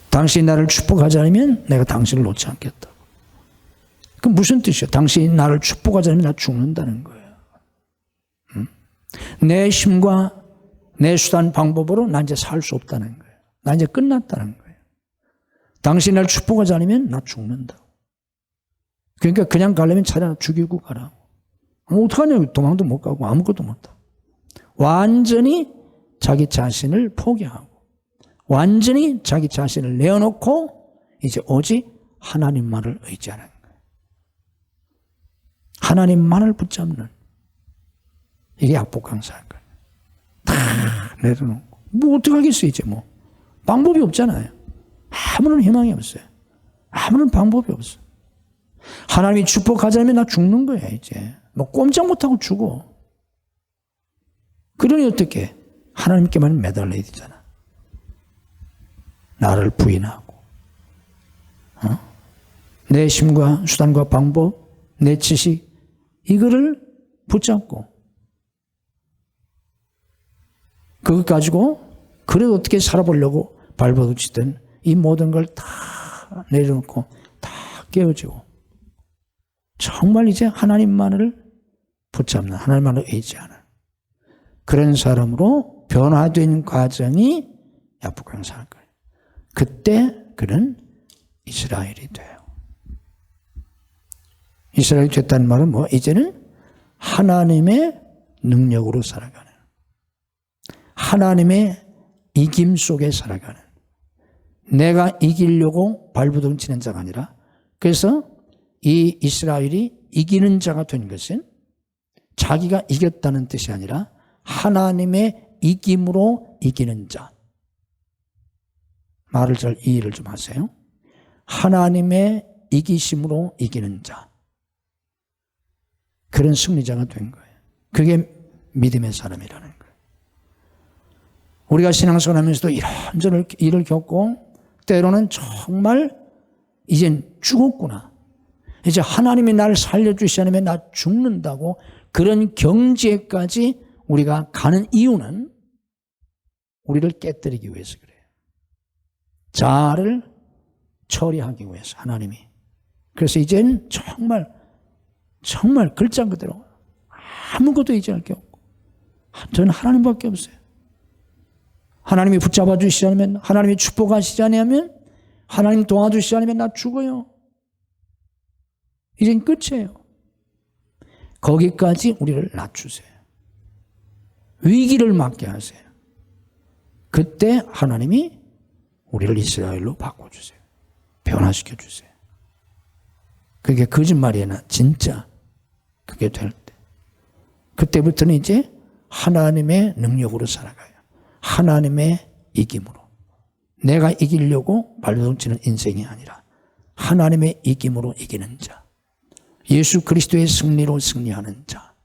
당신이 나를 축복하지 않으면 내가 당신을 놓지 않겠다고. 그 무슨 뜻이에요? 당신이 나를 축복하지 않으면 나 죽는다는 거예요. 내 힘과 내 수단 방법으로 나 이제 살 수 없다는 거예요. 나 이제 끝났다는 거예요. 당신이 나를 축복하지 않으면 나 죽는다고. 그러니까 그냥 가려면 차라리 죽이고 가라고. 어떡하냐고. 도망도 못 가고 아무것도 못 하고. 완전히 자기 자신을 포기하고 완전히 자기 자신을 내어놓고 이제 오직 하나님만을 의지하는 거예요. 하나님만을 붙잡는, 이게 야복강 사건. 다 내려놓고 뭐 어떡하겠어요. 이제 뭐 방법이 없잖아요. 아무런 희망이 없어요. 아무런 방법이 없어요. 하나님이 축복하자면 나 죽는 거야. 이제 뭐 꼼짝 못하고 죽어. 그러니 어떻게 하나님께만 매달려야 되잖아. 나를 부인하고 내 힘과 수단과 방법, 내 지식, 이거를 붙잡고 그것 가지고 그래도 어떻게 살아보려고 발버둥치던 이 모든 걸 다 내려놓고 다 깨어지고 정말 이제 하나님만을 붙잡는, 하나님만을 의지하는 그런 사람으로 변화된 과정이 야복강 사건. 그때 그는 이스라엘이 돼요. 이스라엘이 됐다는 말은 뭐? 이제는 하나님의 능력으로 살아가는, 하나님의 이김 속에 살아가는, 내가 이기려고 발버둥 치는 자가 아니라, 그래서 이 이스라엘이 이기는 자가 된 것은 자기가 이겼다는 뜻이 아니라 하나님의 이김으로 이기는 자. 말을 잘 이해를 좀 하세요. 하나님의 이기심으로 이기는 자. 그런 승리자가 된 거예요. 그게 믿음의 사람이라는 거예요. 우리가 신앙생활 하면서도 이런저런 일을 겪고 때로는 정말 이젠 죽었구나. 이제 하나님이 나를 살려주시지 않으면 나 죽는다고 그런 경지에까지 우리가 가는 이유는 우리를 깨뜨리기 위해서 그래요. 자아를 처리하기 위해서 하나님이. 그래서 이제는 정말 글자 그대로 아무것도 의지할 게 없고 저는 하나님밖에 없어요. 하나님이 붙잡아 주시지 않으면, 하나님이 축복하시지 않으면, 하나님 도와주시지 않으면 나 죽어요. 이젠 끝이에요. 거기까지 우리를 낮추세요. 위기를 맞게 하세요. 그때 하나님이 우리를 이스라엘로 바꿔주세요. 변화시켜주세요. 그게 거짓말이나 진짜 그게 될 때. 그때부터는 이제 하나님의 능력으로 살아가요. 하나님의 이김으로. 내가 이기려고 발버둥치는 인생이 아니라 하나님의 이김으로 이기는 자. 예수 그리스도의 승리로 승리하는 자.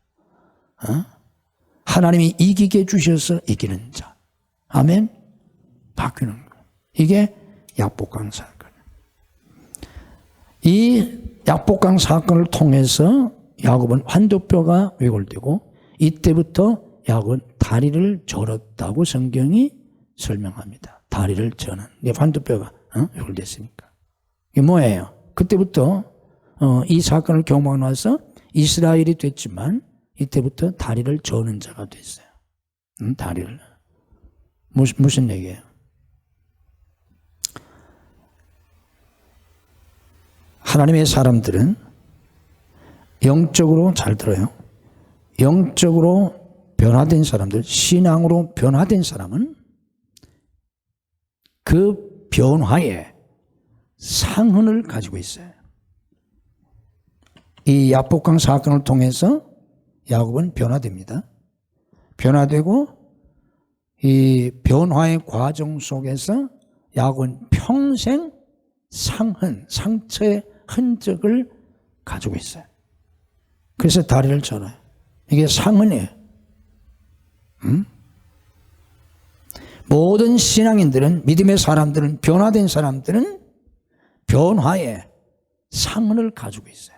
하나님이 이기게 해주셔서 이기는 자. 아멘. 바뀌는 거예요. 이게 야복강 사건. 이 야복강 사건을 통해서 야곱은 환도뼈가 왜골되고 이때부터 야곱은 다리를 절었다고 성경이 설명합니다. 다리를 저는. 환도뼈가 왜골됐으니까. 이게 뭐예요? 그때부터 이 사건을 경험하고 나서 이스라엘이 됐지만 이때부터 다리를 저는 자가 됐어요. 다리를. 무슨 얘기예요? 하나님의 사람들은 영적으로 잘 들어요. 영적으로 변화된 사람들, 신앙으로 변화된 사람은 그 변화에 상흔을 가지고 있어요. 이 야복강 사건을 통해서 야곱은 변화됩니다. 변화되고 이 변화의 과정 속에서 야곱은 평생 상처의 흔적을 가지고 있어요. 그래서 다리를 절어요. 이게 상흔이에요. 모든 신앙인들은, 믿음의 사람들은, 변화된 사람들은 변화의 상흔을 가지고 있어요.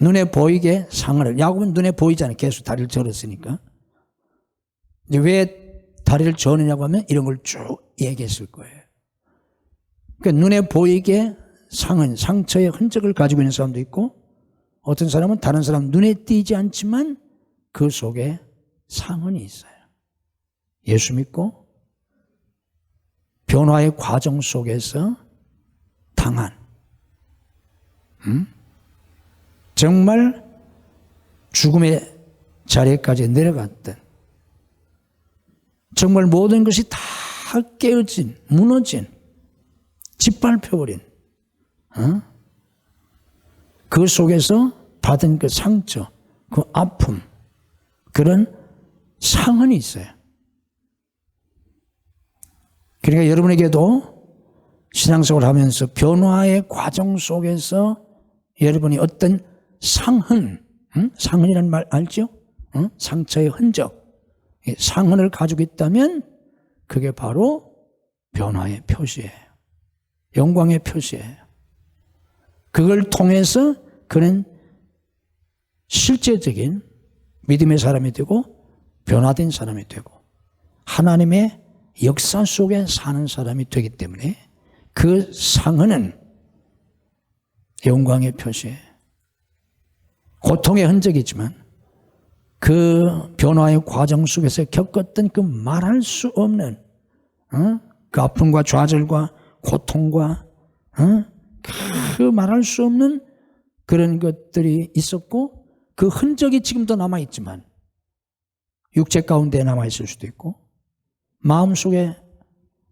눈에 보이게 상흔을. 야곱은 눈에 보이잖아요. 계속 다리를 저었으니까. 이제 왜 다리를 저느냐고 하면 이런 걸 쭉 얘기했을 거예요. 그러니까 눈에 보이게 상흔, 상처의 흔적을 가지고 있는 사람도 있고, 어떤 사람은 다른 사람 눈에 띄지 않지만 그 속에 상흔이 있어요. 예수 믿고 변화의 과정 속에서 당한, 정말 죽음의 자리까지 내려갔던, 정말 모든 것이 다 깨어진, 무너진, 짓밟혀버린, 그 속에서 받은 그 상처, 그 아픔, 그런 상흔이 있어요. 그러니까 여러분에게도 신앙생활을 하면서 변화의 과정 속에서 여러분이 어떤 상흔, 상흔이라는 말 알죠? 상처의 흔적, 상흔을 가지고 있다면 그게 바로 변화의 표시예요. 영광의 표시예요. 그걸 통해서 그는 실제적인 믿음의 사람이 되고 변화된 사람이 되고 하나님의 역사 속에 사는 사람이 되기 때문에 그 상흔은 영광의 표시예요. 고통의 흔적이지만 그 변화의 과정 속에서 겪었던 그 말할 수 없는 그 아픔과 좌절과 고통과 그 말할 수 없는 그런 것들이 있었고 그 흔적이 지금도 남아있지만 육체 가운데 남아있을 수도 있고 마음속에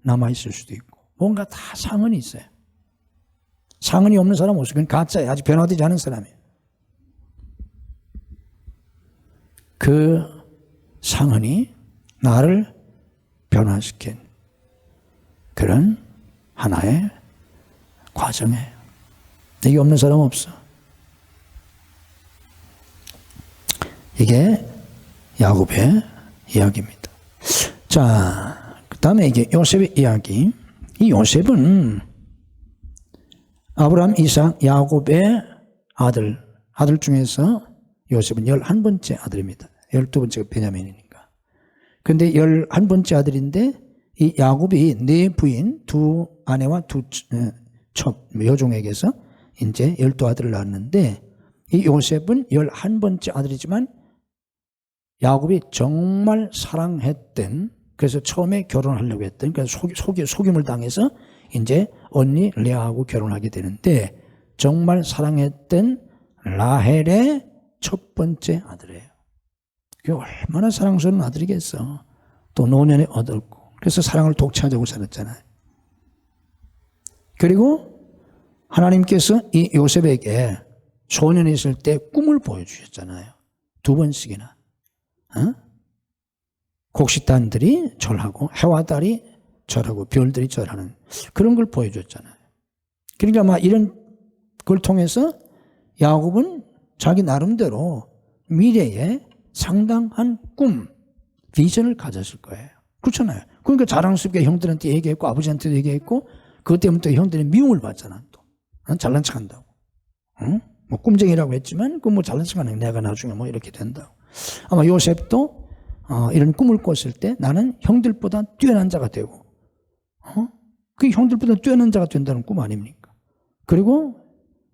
남아있을 수도 있고 뭔가 다 상흔이 있어요. 상흔이 없는 사람은 없어요. 그건 가짜예요. 아직 변화되지 않은 사람이에요. 그 상흔이 나를 변화시킨 그런 하나의 과정이에요. 이게 없는 사람은 없어. 이게 야곱의 이야기입니다. 자, 그 다음에 이게 요셉의 이야기. 이 요셉은 아브라함, 이삭, 야곱의 아들 중에서 요셉은 11번째 아들입니다. 12번째가 베냐민이니까. 근데 11번째 아들인데 이 야곱이 네 부인, 두 아내와 두 여종에게서 이제 12아들을 낳았는데 이 요셉은 11번째 아들이지만 야곱이 정말 사랑했던, 그래서 처음에 결혼하려고 했던, 그래서 속임을 당해서 이제 언니 레아하고 결혼하게 되는데 정말 사랑했던 라헬의 첫 번째 아들이에요. 그게 얼마나 사랑스러운 아들이겠어. 또 노년에 얻었고, 그래서 사랑을 독차지하고 살았잖아요. 그리고 하나님께서 이 요셉에게 소년이 있을 때 꿈을 보여주셨잖아요. 2번씩이나. 곡식단들이 절하고 해와 달이 절하고 별들이 절하는 그런 걸 보여줬잖아요. 그러니까 막 이런 걸 통해서 야곱은 자기 나름대로 미래에 상당한 꿈, 비전을 가졌을 거예요. 그렇잖아요. 그러니까 자랑스럽게 형들한테 얘기했고 아버지한테도 얘기했고 그것 때문에 또 형들이 미움을 받잖아. 또 잘난 척한다고. 뭐 꿈쟁이라고 했지만 그 뭐 잘난 척하는 내가 나중에 뭐 이렇게 된다고. 아마 요셉도 이런 꿈을 꿨을 때 나는 형들보다 뛰어난 자가 되고, 그 형들보다 뛰어난 자가 된다는 꿈 아닙니까? 그리고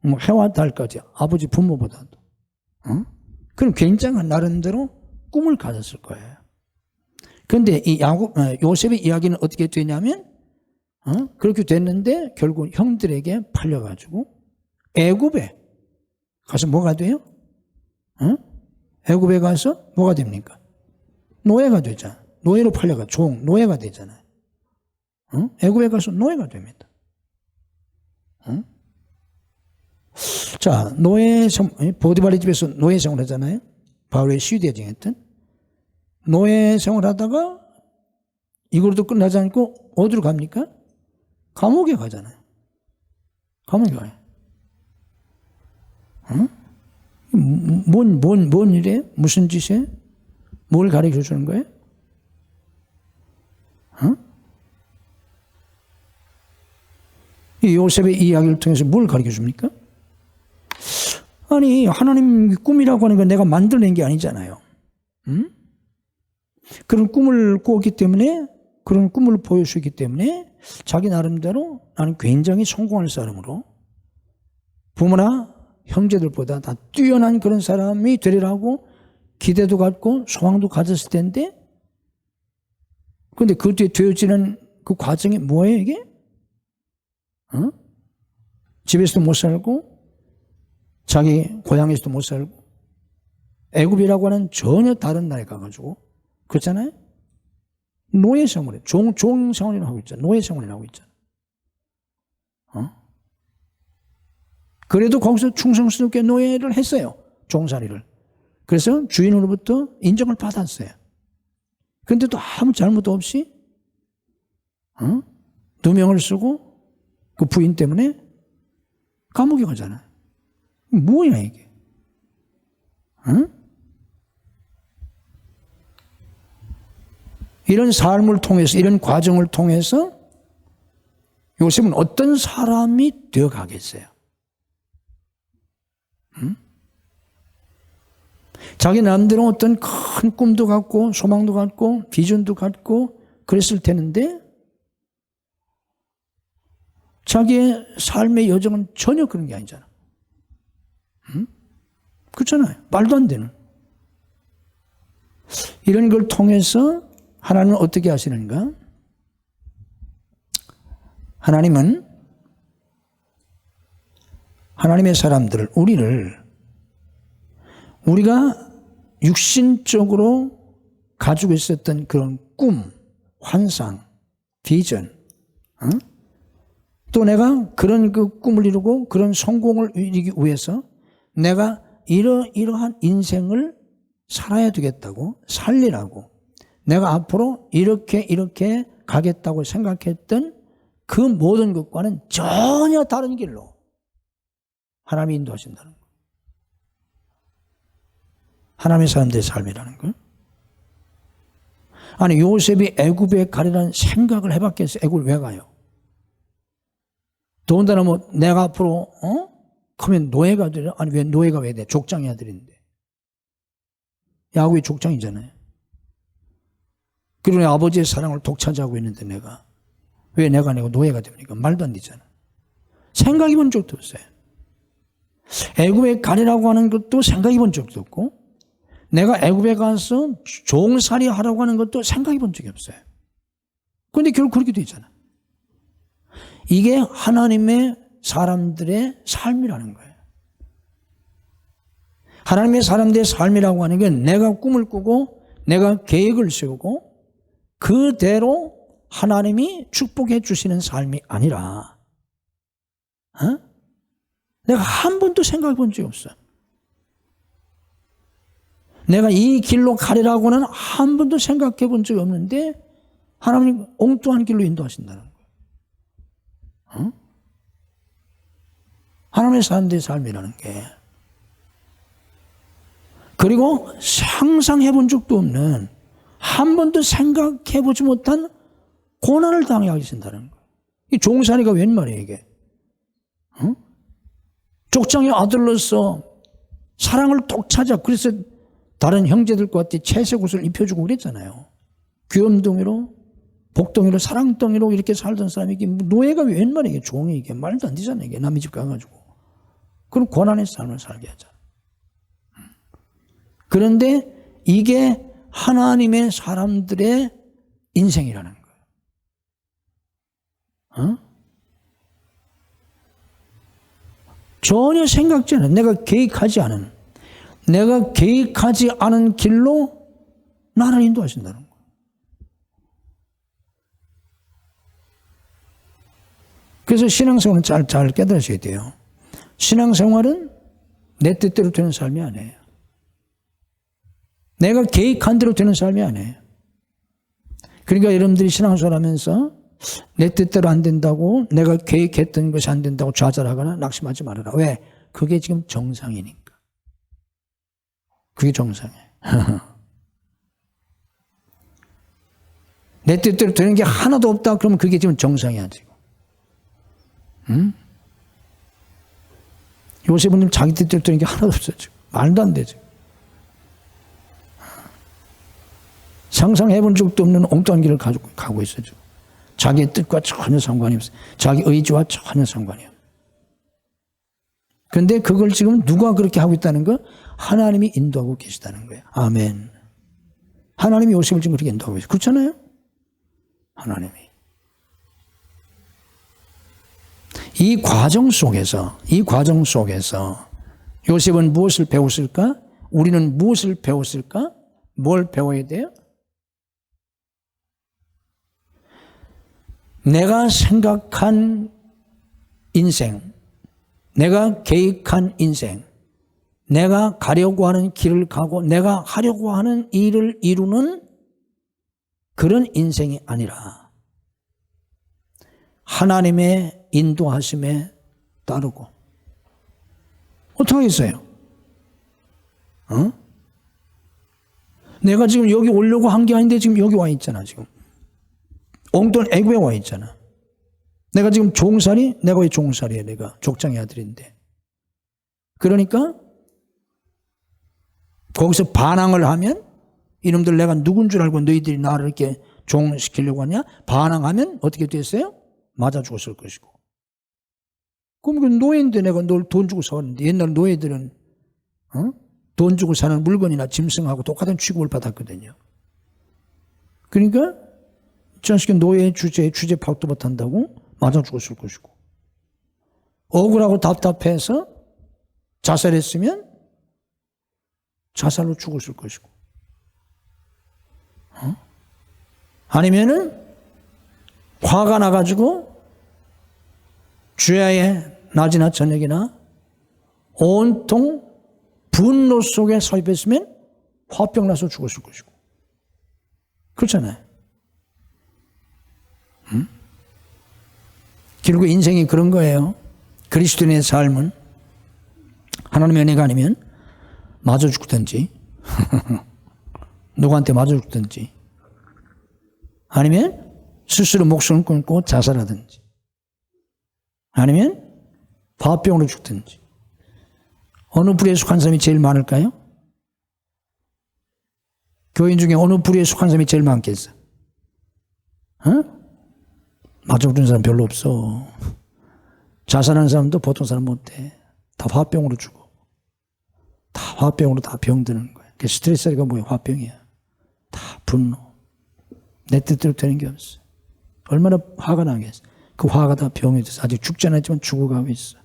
뭐 해와 달까지 아버지 부모보다도, 그럼 굉장한 나름대로 꿈을 가졌을 거예요. 그런데 이 요셉의 이야기는 어떻게 되냐면, 그렇게 됐는데 결국 형들에게 팔려가지고 애굽에 가서 뭐가 돼요? 애굽에 가서 뭐가 됩니까? 노예가 되잖아. 노예로 팔려가 노예가 되잖아요. 애굽에 가서 노예가 됩니다. 자, 보디발의 집에서 노예 생활을 하잖아요. 바울의 시위대에 정했던 노예 생활하다가 이걸로도 끝나지 않고 어디로 갑니까? 감옥에 가잖아요. 감옥에 가요. 뭔 일이에요? 무슨 짓이에요? 뭘 가르쳐 주는 거예요? 이 요셉의 이야기를 통해서 뭘 가르쳐 줍니까? 아니, 하나님 꿈이라고 하는 건 내가 만들어낸 게 아니잖아요. 그런 꿈을 꾸었기 때문에, 그런 꿈을 보여주기 때문에 자기 나름대로 나는 굉장히 성공할 사람으로 부모나 형제들보다 다 뛰어난 그런 사람이 되리라고 기대도 갖고 소망도 가졌을 텐데, 그런데 그 뒤에 되어지는 그 과정이 뭐예요, 이게? 집에서도 못 살고, 자기 고향에서도 못 살고, 애굽이라고 하는 전혀 다른 나라에 가가지고, 그렇잖아요? 노예 생활을, 종 생활을 하고 있잖아. 노예 생활을 하고 있잖아. 그래도 거기서 충성스럽게 노예를 했어요. 종살이를. 그래서 주인으로부터 인정을 받았어요. 그런데도 아무 잘못도 없이, 누명을 쓰고, 그 부인 때문에 감옥에 가잖아요. 뭐야, 이게? 이런 삶을 통해서, 이런 과정을 통해서 요셉은 어떤 사람이 되어 가겠어요? 자기 나름대로 어떤 큰 꿈도 갖고, 소망도 갖고, 비전도 갖고, 그랬을 테는데, 자기의 삶의 여정은 전혀 그런 게 아니잖아. 그렇잖아요. 말도 안 되는. 이런 걸 통해서 하나님은 어떻게 하시는가? 하나님은 하나님의 사람들을, 우리가 육신적으로 가지고 있었던 그런 꿈, 환상, 비전, 또 내가 그런 그 꿈을 이루고 그런 성공을 이루기 위해서 내가 이러한 인생을 살아야 되겠다고, 살리라고, 내가 앞으로 이렇게 가겠다고 생각했던 그 모든 것과는 전혀 다른 길로 하나님이 인도하신다는 거예요. 하나님의 사람들의 삶이라는 거예요. 아니, 요셉이 애굽에 가리라는 생각을 해봤겠어요? 애굽을 왜 가요? 더군다나 뭐 내가 앞으로 그러면 노예가 되려? 아니, 왜 노예가 왜 돼? 족장의 아들인데. 야곱이 족장이잖아요. 그리고 내 아버지의 사랑을 독차지하고 있는데 왜 내가 노예가 됩니까? 말도 안 되잖아. 생각해 본 적도 없어요. 애굽에 가리라고 하는 것도 생각해 본 적도 없고, 내가 애굽에 가서 종살이 하라고 하는 것도 생각해 본 적이 없어요. 그런데 결국 그렇게 되잖아. 이게 하나님의 사람들의 삶이라는 거예요. 하나님의 사람들의 삶이라고 하는 건 내가 꿈을 꾸고 내가 계획을 세우고 그대로 하나님이 축복해 주시는 삶이 아니라, 내가 한 번도 생각해 본 적이 없어. 내가 이 길로 가리라고는 한 번도 생각해 본 적이 없는데 하나님이 엉뚱한 길로 인도하신다는 거예요. 하나님의 사람들의 삶이라는 게, 그리고 상상해 본 적도 없는, 한 번도 생각해 보지 못한 고난을 당하게 하신다는 거예요. 이 종살이가 웬 말이에요, 이게? 족장의 아들로서 사랑을 독차지하고, 그래서 다른 형제들과 같이 채색 옷을 입혀주고 그랬잖아요. 귀염둥이로, 복덩이로, 사랑덩이로 이렇게 살던 사람이 이게 노예가 웬 말이에요, 종이 이게. 말도 안 되잖아요, 이게. 남의 집 가가지고. 그럼 고난의 삶을 살게 하자. 그런데 이게 하나님의 사람들의 인생이라는 거예요. 전혀 생각지 않은, 내가 계획하지 않은 길로 나를 인도하신다는 거예요. 그래서 신앙생활은 잘 깨달으셔야 돼요. 신앙생활은 내 뜻대로 되는 삶이 아니에요. 내가 계획한 대로 되는 삶이 아니에요. 그러니까 여러분들이 신앙생활 하면서 내 뜻대로 안 된다고, 내가 계획했던 것이 안 된다고 좌절하거나 낙심하지 말아라. 왜? 그게 지금 정상이니까. 그게 정상이에요. 내 뜻대로 되는 게 하나도 없다 그러면 그게 지금 정상이야, 지금. 요셉은 자기 뜻대로 되는 게 하나도 없어요. 지금. 말도 안 되죠. 상상해본 적도 없는 엉뚱한 길을 가고 있어요. 지금. 자기의 뜻과 전혀 상관이 없어요. 자기 의지와 전혀 상관이 없어요. 그런데 그걸 지금 누가 그렇게 하고 있다는 거? 하나님이 인도하고 계시다는 거예요. 아멘. 하나님이 요셉을 지금 그렇게 인도하고 계세요. 그렇잖아요? 하나님이. 이 과정 속에서 요셉은 무엇을 배웠을까? 우리는 무엇을 배웠을까? 뭘 배워야 돼요? 내가 생각한 인생, 내가 계획한 인생, 내가 가려고 하는 길을 가고 내가 하려고 하는 일을 이루는 그런 인생이 아니라 하나님의 인도하심에 따르고 어떻게 하겠어요? 내가 지금 여기 오려고 한 게 아닌데 지금 여기 와 있잖아. 지금 엉뚱한 애굽에 와 있잖아. 내가 지금 종살이? 내가 왜 종살이야? 내가 족장의 아들인데. 그러니까 거기서 반항을 하면 이놈들 내가 누군 줄 알고 너희들이 나를 이렇게 종시키려고 하냐? 반항하면 어떻게 됐어요? 맞아 죽었을 것이고. 그럼 그 노예인데 내가 널 돈 주고 사왔는데 옛날 노예들은 돈 주고 사는 물건이나 짐승하고 똑같은 취급을 받았거든요. 그러니까 이 자식이 노예의 주제 파악도 못한다고 맞아 죽었을 것이고 억울하고 답답해서 자살했으면 자살로 죽었을 것이고 아니면은 화가 나가지고 주야에 낮이나 저녁이나 온통 분노 속에 삽입했으면 화병 나서 죽었을 것이고 그렇잖아요. 결국 인생이 그런 거예요. 그리스도인의 삶은 하나님의 은혜가 아니면 맞아 죽든지 누구한테 맞아 죽든지 아니면 스스로 목숨을 끊고 자살하든지 아니면 화병으로 죽든지 어느 부류에 속한 사람이 제일 많을까요? 교인 중에 어느 부류에 속한 사람이 제일 많겠어? 맞아 죽는 사람 별로 없어. 자살하는 사람도 보통 사람 못해. 다 화병으로 죽어. 다 화병으로 다 병드는 거야. 그 스트레스가 뭐야? 화병이야. 다 분노. 내 뜻대로 되는 게 없어. 얼마나 화가 나겠어. 그 화가 다 병이 돼서 아직 죽지 않았지만 죽어가고 있어.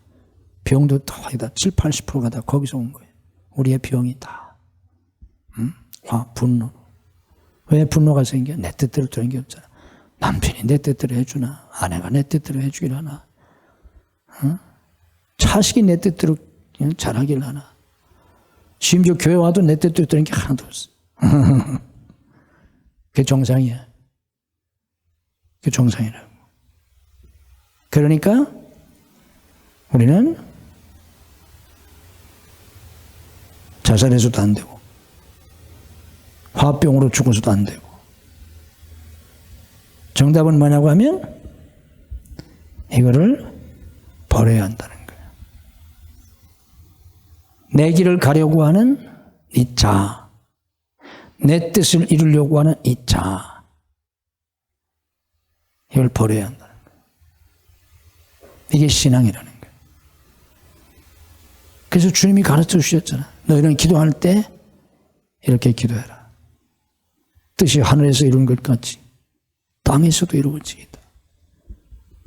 병도 다 7, 80%가 다 거기서 온 거예요. 우리의 병이 다. 화, 분노. 왜 분노가 생겨? 내 뜻대로 되는 게 없잖아. 남편이 내 뜻대로 해주나? 아내가 내 뜻대로 해주길 하나? 자식이 내 뜻대로 잘하길 하나? 심지어 교회 와도 내 뜻대로 되는 게 하나도 없어. 그게 정상이야. 그게 정상이라고. 그러니까 우리는 자살해서도 안 되고 화병으로 죽어서도 안 되고 정답은 뭐냐고 하면 이거를 버려야 한다는 거예요. 내 길을 가려고 하는 이 자, 내 뜻을 이루려고 하는 이 자, 이걸 버려야 한다는 거예요. 이게 신앙이라는 거예요. 그래서 주님이 가르쳐 주셨잖아. 너희는 기도할 때 이렇게 기도해라. 뜻이 하늘에서 이루는 것 같이 땅에서도 이루어지이다.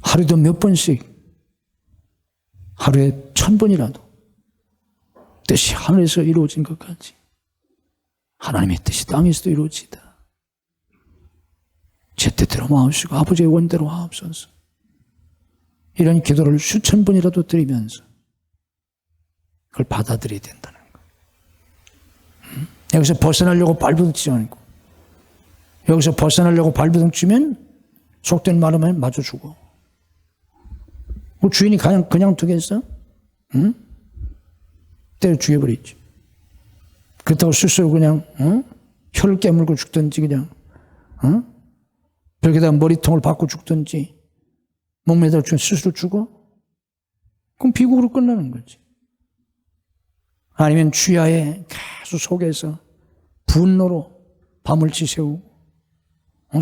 하루도 몇 번씩, 하루에 1000번이라도 뜻이 하늘에서 이루어진 것 같이 하나님의 뜻이 땅에서도 이루어지이다. 제 뜻대로 마옵시고 아버지의 원대로 하옵소서. 이런 기도를 수천 번이라도 드리면서 그걸 받아들여야 된다는 거예요. 여기서 벗어나려고 발버둥치지 않고 여기서 벗어나려고 발버둥치면 속된 말로 하면 맞아 죽어. 그 주인이 그냥 두겠어? 응? 때려 죽여버리지. 그렇다고 스스로 그냥 혀를 깨물고 죽든지 그냥 벽에다 머리통을 박고 죽든지 목매달아 죽으면 스스로 죽어? 그럼 비극으로 끝나는 거지. 아니면 주야에 계속 속에서 분노로 밤을 지새우고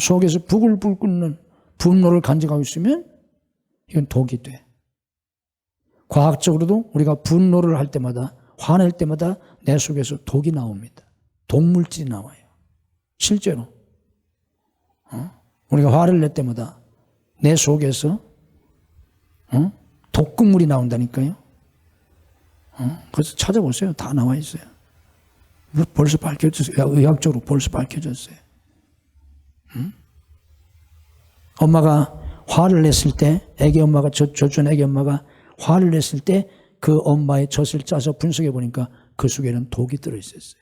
속에서 부글부글 끓는 분노를 간직하고 있으면 이건 독이 돼. 과학적으로도 우리가 분노를 할 때마다, 화낼 때마다 내 속에서 독이 나옵니다. 독물질이 나와요. 실제로. 우리가 화를 낼 때마다 내 속에서 독극물이 나온다니까요. 그래서 찾아보세요. 다 나와 있어요. 벌써 밝혀졌어요. 의학적으로 벌써 밝혀졌어요. 엄마가 화를 냈을 때, 애기 엄마가, 저준 애기 엄마가 화를 냈을 때 그 엄마의 젖을 짜서 분석해 보니까 그 속에는 독이 들어있었어요.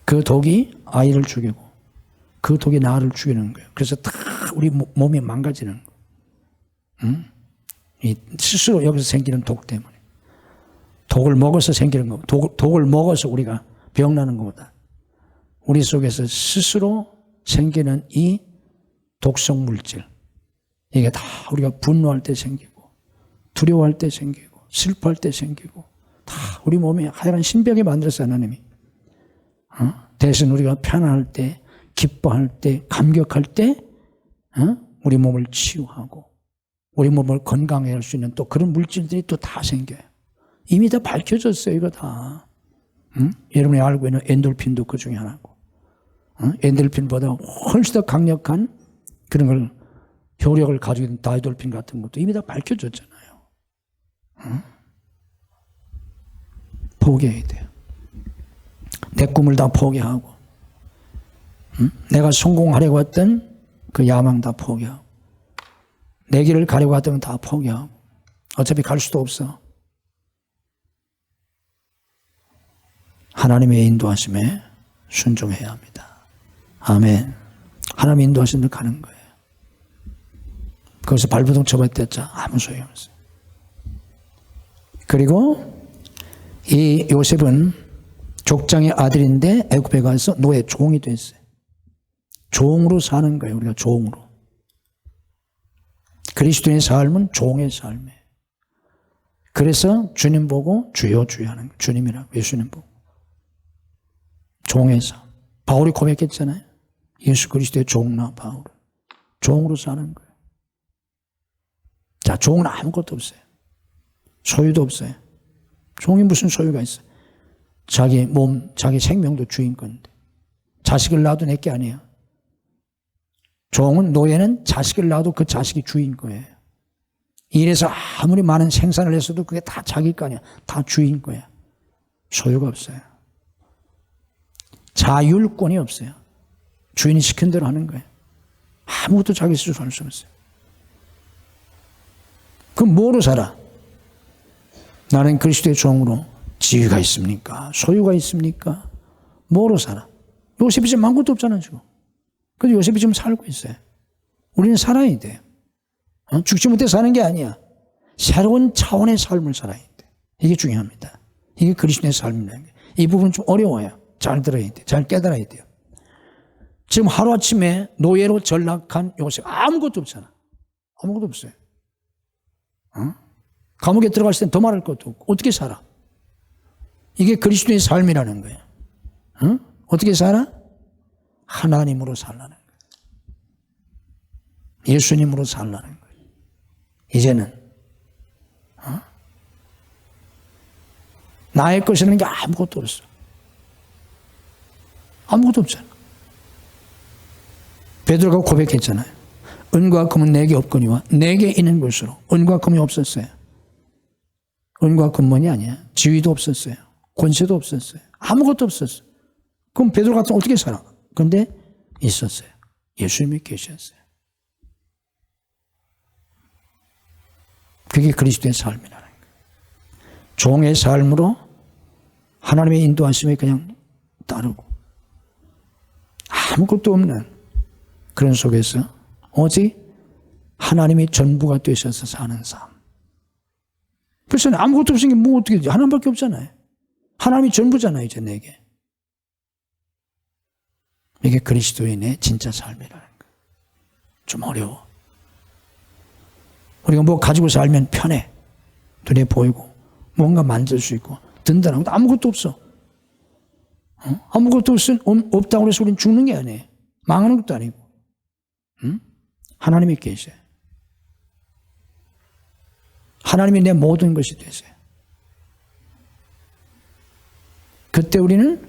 그 독이 아이를 죽이고 그 독이 나를 죽이는 거예요. 그래서 다 우리 몸이 망가지는 거예요. 이 스스로 여기서 생기는 독 때문에. 독을 먹어서 생기는 거. 독을 먹어서 우리가 병나는 것보다 우리 속에서 스스로 생기는 이 독성 물질, 이게 다 우리가 분노할 때 생기고 두려워할 때 생기고 슬퍼할 때 생기고 다 우리 몸에 하얀 신벽이 만들었어요. 하나님이. 대신 우리가 편안할 때, 기뻐할 때, 감격할 때 우리 몸을 치유하고 우리 몸을 건강하게 할 수 있는 또 그런 물질들이 또 다 생겨요. 이미 다 밝혀졌어요. 이거 다. 여러분이 알고 있는 엔돌핀도 그 중에 하나고, 엔돌핀보다 훨씬 더 강력한 그런 걸 효력을 가지고 있는 다이돌핀 같은 것도 이미 다 밝혀졌잖아요. 포기해야 돼요. 내 꿈을 다 포기하고, 내가 성공하려고 했던 그 야망 다 포기하고, 내 길을 가려고 했던 건 다 포기하고, 어차피 갈 수도 없어. 하나님의 인도하심에 순종해야 합니다. 아멘. 하나님 인도하신 대로 가는 거예요. 거기서 발버둥 쳐봤댔자 아무 소용없어요. 그리고 이 요셉은 족장의 아들인데 애굽에 가서 노예 종이 됐어요. 종으로 사는 거예요. 우리가 종으로. 그리스도인의 삶은 종의 삶이에요. 그래서 주님 보고 주여 주여 하는 거예요. 주님이라고 예수님 보고. 종의 삶. 바울이 고백했잖아요. 예수 그리스도의 종나 바울. 종으로 사는 거예요. 자, 종은 아무것도 없어요. 소유도 없어요. 종이 무슨 소유가 있어요? 자기 몸, 자기 생명도 주인건인데. 자식을 낳아도 내 게 아니에요. 종은, 노예는 자식을 낳아도 그 자식이 주인 거예요. 이래서 아무리 많은 생산을 했어도 그게 다 자기 거 아니야. 다 주인 거야. 소유가 없어요. 자율권이 없어요. 주인이 시킨 대로 하는 거예요. 아무것도 자기 스스로 할 수 없어요. 그럼 뭐로 살아? 나는 그리스도의 종으로 지위가 있습니까? 소유가 있습니까? 뭐로 살아? 요셉이 지금 아무것도 없잖아, 지금. 근데 요셉이 지금 살고 있어요. 우리는 살아야 돼요. 죽지 못해 사는 게 아니야. 새로운 차원의 삶을 살아야 돼. 이게 중요합니다. 이게 그리스도의 삶이라는 거예요. 이 부분 좀 어려워요. 잘 들어야 돼요. 잘 깨달아야 돼요. 지금 하루아침에 노예로 전락한 요셉, 아무것도 없잖아. 아무것도 없어요. 감옥에 들어갔을 땐 더 말할 것도 없고 어떻게 살아? 이게 그리스도의 삶이라는 거예요. 어떻게 살아? 하나님으로 살라는 거예요. 예수님으로 살라는 거예요. 이제는 나의 것이라는 게 아무것도 없어. 아무것도 없잖아. 베드로가 고백했잖아요. 은과 금은 내게 없거니와 내게 있는 것으로. 은과 금이 없었어요. 은과 금만이 아니야. 지위도 없었어요. 권세도 없었어요. 아무것도 없었어요. 그럼 베드로 같은 어떻게 살아? 그런데 있었어요. 예수님이 계셨어요. 그게 그리스도의 삶이라는 거예요. 종의 삶으로 하나님의 인도하심에 그냥 따르고 아무것도 없는 그런 속에서 오직 하나님이 전부가 되셔서 사는 삶. 그래서 아무것도 없으니까 뭐 어떻게 되지? 하나님밖에 없잖아요. 하나님이 전부잖아요, 이제 내게. 이게 그리스도인의 진짜 삶이라는 거예요. 좀 어려워. 우리가 뭐 가지고 살면 편해. 눈에 보이고 뭔가 만질 수 있고 든든하고 아무것도 없어. 아무것도 없다고 해서 우리는 죽는 게 아니에요. 망하는 것도 아니고. 하나님이 계세요. 하나님이 내 모든 것이 되세요. 그때 우리는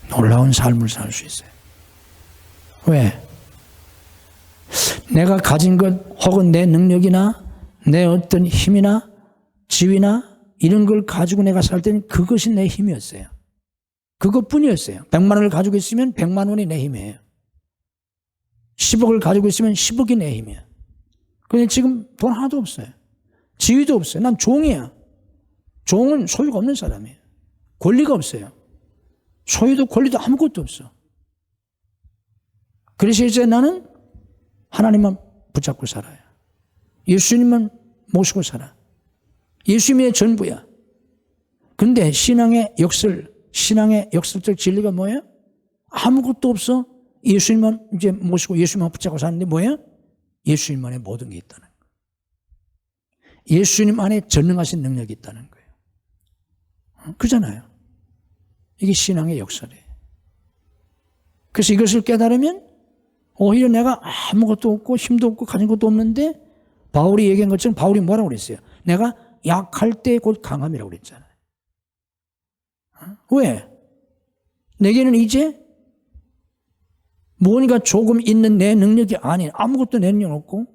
놀라운 삶을 살 수 있어요. 왜? 내가 가진 것 혹은 내 능력이나 내 어떤 힘이나 지위나 이런 걸 가지고 내가 살 때는 그것이 내 힘이었어요. 그것뿐이었어요. 100만 원을 가지고 있으면 100만 원이 내 힘이에요. 10억을 가지고 있으면 10억이 내 힘이야. 그런데 지금 돈 하나도 없어요. 지위도 없어요. 난 종이야. 종은 소유가 없는 사람이에요. 권리가 없어요. 소유도 권리도 아무것도 없어. 그래서 이제 나는 하나님만 붙잡고 살아요. 예수님만 모시고 살아. 예수님의 전부야. 근데 신앙의 역설적 진리가 뭐예요? 아무것도 없어. 예수님만 이제 모시고 예수님만 붙잡고 사는데 뭐예요? 예수님 안에 모든 게 있다는 거예요. 예수님 안에 전능하신 능력이 있다는 거예요. 그잖아요. 이게 신앙의 역설이에요. 그래서 이것을 깨달으면 오히려 내가 아무것도 없고 힘도 없고 가진 것도 없는데 바울이 얘기한 것처럼 바울이 뭐라고 그랬어요? 내가 약할 때 곧 강함이라고 그랬잖아요. 왜? 내게는 이제 뭔가 조금 있는 내 능력이 아닌 아무것도 내 능력 없고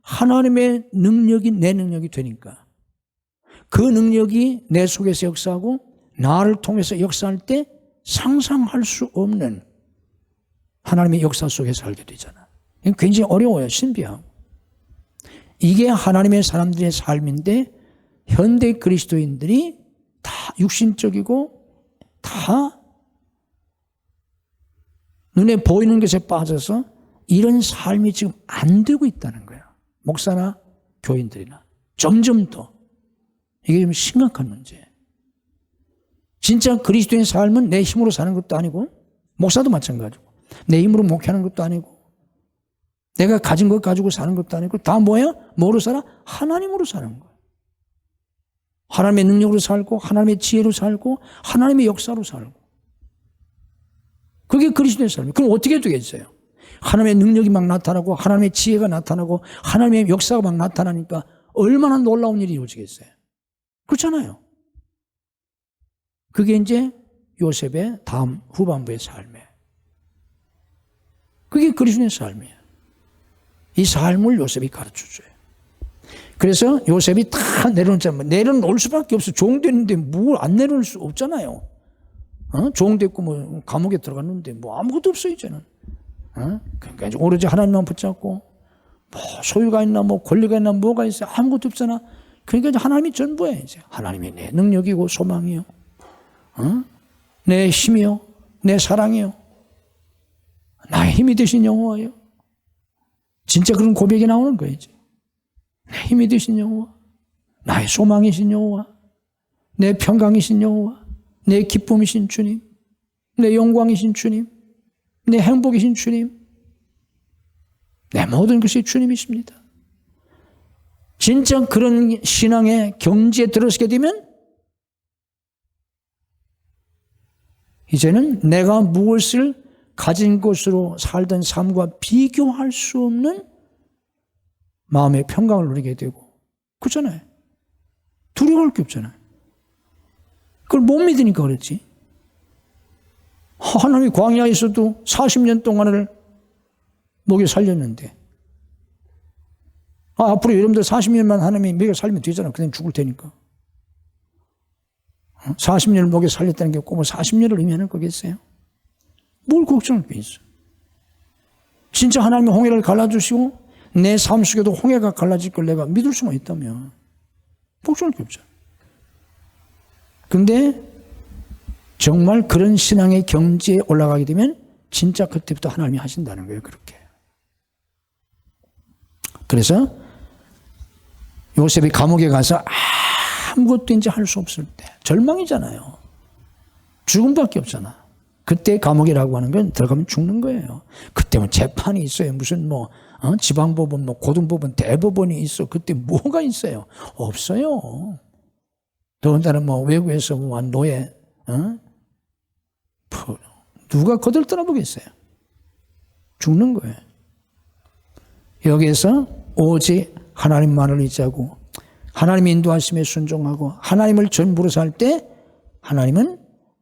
하나님의 능력이 내 능력이 되니까 그 능력이 내 속에서 역사하고 나를 통해서 역사할 때 상상할 수 없는 하나님의 역사 속에 살게 되잖아. 굉장히 어려워요. 신비하고. 이게 하나님의 사람들의 삶인데 현대 그리스도인들이 다 육신적이고 다 눈에 보이는 것에 빠져서 이런 삶이 지금 안 되고 있다는 거예요. 목사나 교인들이나. 점점 더. 이게 좀 심각한 문제예요. 진짜 그리스도인 삶은 내 힘으로 사는 것도 아니고 목사도 마찬가지고 내 힘으로 목회하는 것도 아니고 내가 가진 것 가지고 사는 것도 아니고 다 뭐예요? 뭐로 살아? 하나님으로 사는 거예요. 하나님의 능력으로 살고 하나님의 지혜로 살고 하나님의 역사로 살고 그게 그리스도의 삶이에요. 그럼 어떻게 되겠어요? 하나님의 능력이 막 나타나고 하나님의 지혜가 나타나고 하나님의 역사가 막 나타나니까 얼마나 놀라운 일이 이루어지겠어요? 그렇잖아요. 그게 이제 요셉의 다음 후반부의 삶이에요. 그게 그리스도의 삶이에요. 이 삶을 요셉이 가르쳐줘요. 그래서 요셉이 다 내려놓잖아요. 내려놓을 수밖에 없어. 종됐는데 뭘 안 내려놓을 수 없잖아요. 종됐고 뭐 감옥에 들어갔는데 뭐 아무것도 없어 이제는. 그러니까 이제 오로지 하나님만 붙잡고 뭐 소유가 있나 뭐 권리가 있나 뭐가 있어 아무것도 없잖아. 그러니까 이제 하나님이 전부예요. 이제 하나님이 내 능력이고 소망이요, 내 힘이요, 내 사랑이요, 나의 힘이 되신 여호와요. 진짜 그런 고백이 나오는 거예요. 이제. 내 힘이 되신 여호와, 나의 소망이신 여호와, 내 평강이신 여호와, 내 기쁨이신 주님, 내 영광이신 주님, 내 행복이신 주님, 내 모든 것이 주님이십니다. 진짜 그런 신앙의 경지에 들어서게 되면 이제는 내가 무엇을 가진 것으로 살던 삶과 비교할 수 없는 마음의 평강을 누리게 되고 그렇잖아요. 두려워할 게 없잖아요. 그걸 못 믿으니까 그랬지. 하나님이 광야에서도 40년 동안을 먹여 살렸는데 앞으로 여러분들 40년만 하나님이 먹여 살면 되잖아. 그냥 죽을 테니까. 40년을 먹여 살렸다는 게 꼭 40년을 의미하는 거겠어요? 뭘 걱정할 게 있어. 진짜 하나님이 홍해를 갈라주시고 내 삶 속에도 홍해가 갈라질 걸 내가 믿을 수만 있다면 걱정할 게 없잖아. 근데 정말 그런 신앙의 경지에 올라가게 되면 진짜 그때부터 하나님이 하신다는 거예요. 그렇게. 그래서 요셉이 감옥에 가서 아무것도 이제 할 수 없을 때 절망이잖아요. 죽음밖에 없잖아. 그때 감옥이라고 하는 건 들어가면 죽는 거예요. 그때 뭐 재판이 있어요. 무슨 지방법원, 고등법원, 대법원이 있어. 그때 뭐가 있어요? 없어요. 더군다나 외국에서 온 노예, 누가 거들떠나 보겠어요? 죽는 거예요. 여기에서 오직 하나님만을 의지하고 하나님의 인도하심에 순종하고 하나님을 전부로 살 때 하나님은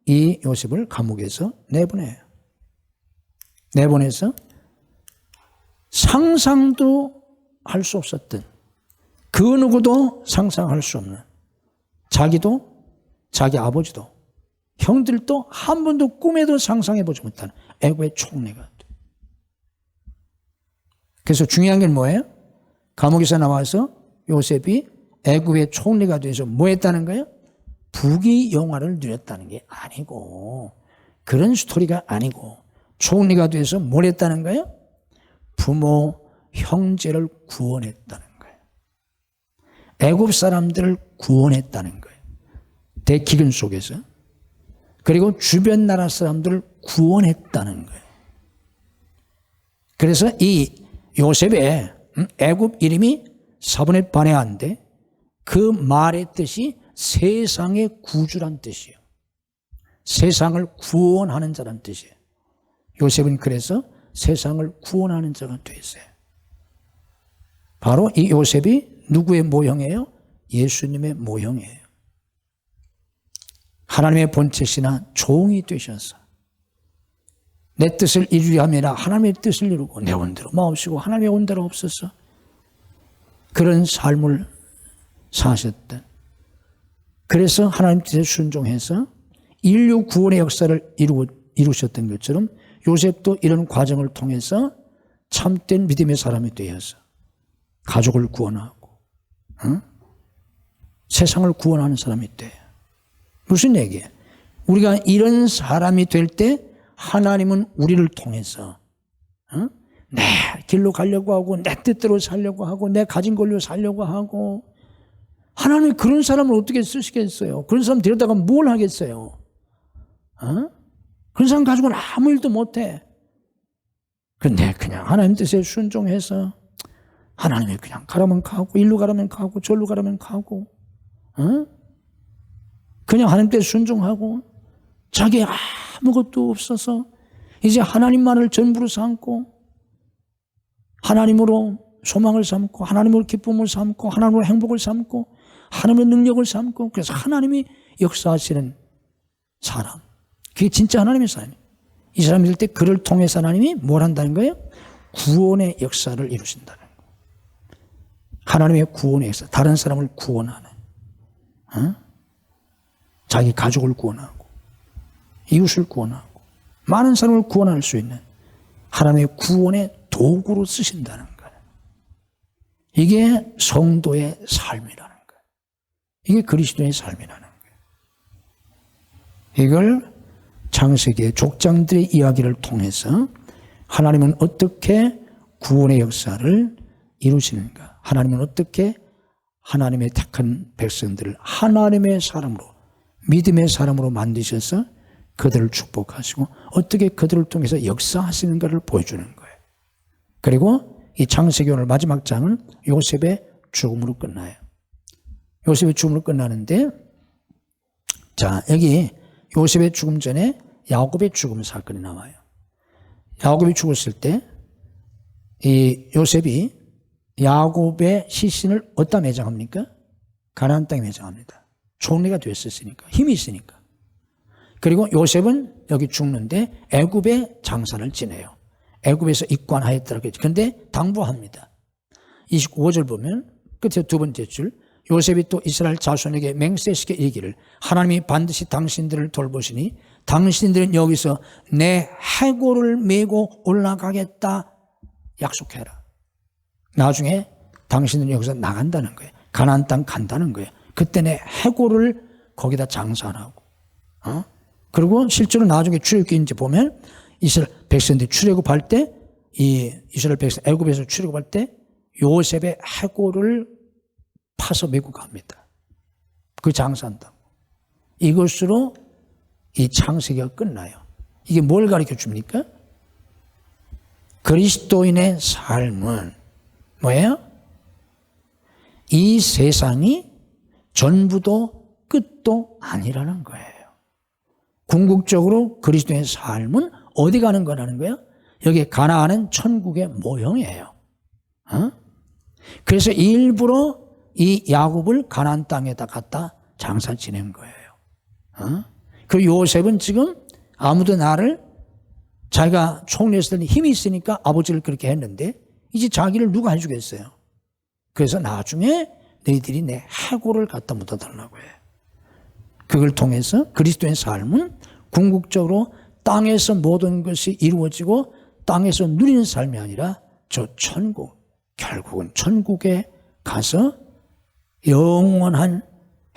이 요셉을 감옥에서 내보내요. 내보내서 상상도 할 수 없었던, 그 누구도 상상할 수 없는, 자기도 자기 아버지도 형들도 한 번도 꿈에도 상상해보지 못하는 애굽의 총리가 돼. 그래서 중요한 게 뭐예요? 감옥에서 나와서 요셉이 애굽의 총리가 돼서 뭐 했다는 거예요? 부귀영화를 누렸다는 게 아니고, 그런 스토리가 아니고, 총리가 돼서 뭘 했다는 거예요? 부모, 형제를 구원했다는 거예요. 애굽 사람들을 구원했다는 거예요. 대기근 속에서. 그리고 주변 나라 사람들을 구원했다는 거예요. 그래서 이 요셉의 애굽 이름이 사분의 바네아인데 그 말의 뜻이 세상의 구주란 뜻이에요. 세상을 구원하는 자란 뜻이에요. 요셉은 그래서 세상을 구원하는 자가 되었어요. 바로 이 요셉이 누구의 모형이에요? 예수님의 모형이에요. 하나님의 본체시나 종이 되셔서 내 뜻을 이루려 함이라 하나님의 뜻을 이루고 내 온대로 마옵시고 하나님의 온대로 없어서 그런 삶을 사셨던, 그래서 하나님 뜻에 순종해서 인류 구원의 역사를 이루셨던 것처럼 요셉도 이런 과정을 통해서 참된 믿음의 사람이 되어서 가족을 구원하고 세상을 구원하는 사람이 돼요. 무슨 얘기예요? 우리가 이런 사람이 될 때 하나님은 우리를 통해서 내 길로 가려고 하고 내 뜻대로 살려고 하고 내 가진 걸로 살려고 하고, 하나님이 그런 사람을 어떻게 쓰시겠어요? 그런 사람 데려다가 뭘 하겠어요? 그런 사람 가지고는 아무 일도 못해. 근데 그냥 하나님 뜻에 순종해서 하나님이 그냥 가라면 가고 일로 가라면 가고 절로 가라면 가고 그냥 하나님 뜻에 순종하고 자기 아무것도 없어서 이제 하나님만을 전부로 삼고 하나님으로 소망을 삼고 하나님으로 기쁨을 삼고 하나님으로 행복을 삼고 하나님의 능력을 삼고, 그래서 하나님이 역사하시는 사람, 그게 진짜 하나님의 사람이에요. 이 사람이 될 때 그를 통해서 하나님이 뭘 한다는 거예요? 구원의 역사를 이루신다는 거예요. 하나님의 구원의 역사, 다른 사람을 구원하는, 자기 가족을 구원하고 이웃을 구원하고 많은 사람을 구원할 수 있는 하나님의 구원의 도구로 쓰신다는 거예요. 이게 성도의 삶이라는 거예요. 이게 그리스도의 삶이라는 거예요. 이걸 창세기의 족장들의 이야기를 통해서 하나님은 어떻게 구원의 역사를 이루시는가, 하나님은 어떻게 하나님의 택한 백성들을 하나님의 사람으로, 믿음의 사람으로 만드셔서 그들을 축복하시고 어떻게 그들을 통해서 역사하시는가를 보여주는 거예요. 그리고 이 창세기 오늘 마지막 장은 요셉의 죽음으로 끝나요. 요셉의 죽음으로 끝나는데, 자, 여기 요셉의 죽음 전에 야곱의 죽음 사건이 나와요. 야곱이 죽었을 때 이 요셉이 야곱의 시신을 어디다 매장합니까? 가나안 땅에 매장합니다. 총리가 됐었으니까, 힘이 있으니까. 그리고 요셉은 여기 죽는데 애굽의 장사를 지내요. 애굽에서 입관하였더라고요. 그런데 당부합니다. 25절 보면 끝에 두 번째 줄, 요셉이 또 이스라엘 자손에게 맹세시켜 이르기를 하나님이 반드시 당신들을 돌보시니 당신들은 여기서 내 해골을 메고 올라가겠다 약속해라. 나중에 당신들은 여기서 나간다는 거예요. 가나안 땅 간다는 거예요. 그때 내 해골을 거기다 장사하고, 그리고 실제로 나중에 출애굽기 이제 보면 이스라엘 백성들이 출애굽할 때, 이 이스라엘 백성 애굽에서 출애굽할 때 요셉의 해골을 파서 메고 갑니다. 그 장사한다고. 이것으로 이 창세기가 끝나요. 이게 뭘 가르쳐 줍니까? 그리스도인의 삶은 뭐예요? 이 세상이 전부도 끝도 아니라는 거예요. 궁극적으로 그리스도의 삶은 어디 가는 거라는 거예요? 여기 가나안은 천국의 모형이에요. 그래서 일부러 이 야곱을 가나안 땅에다 갖다 장사 지낸 거예요. 그리고 요셉은 지금 아무도 나를 자기가 총리했을 때 힘이 있으니까 아버지를 그렇게 했는데 이제 자기를 누가 해주겠어요? 그래서 나중에 너희들이 내 해골을 갖다 묻어달라고 해요. 그걸 통해서 그리스도의 삶은 궁극적으로 땅에서 모든 것이 이루어지고 땅에서 누리는 삶이 아니라 저 천국, 결국은 천국에 가서 영원한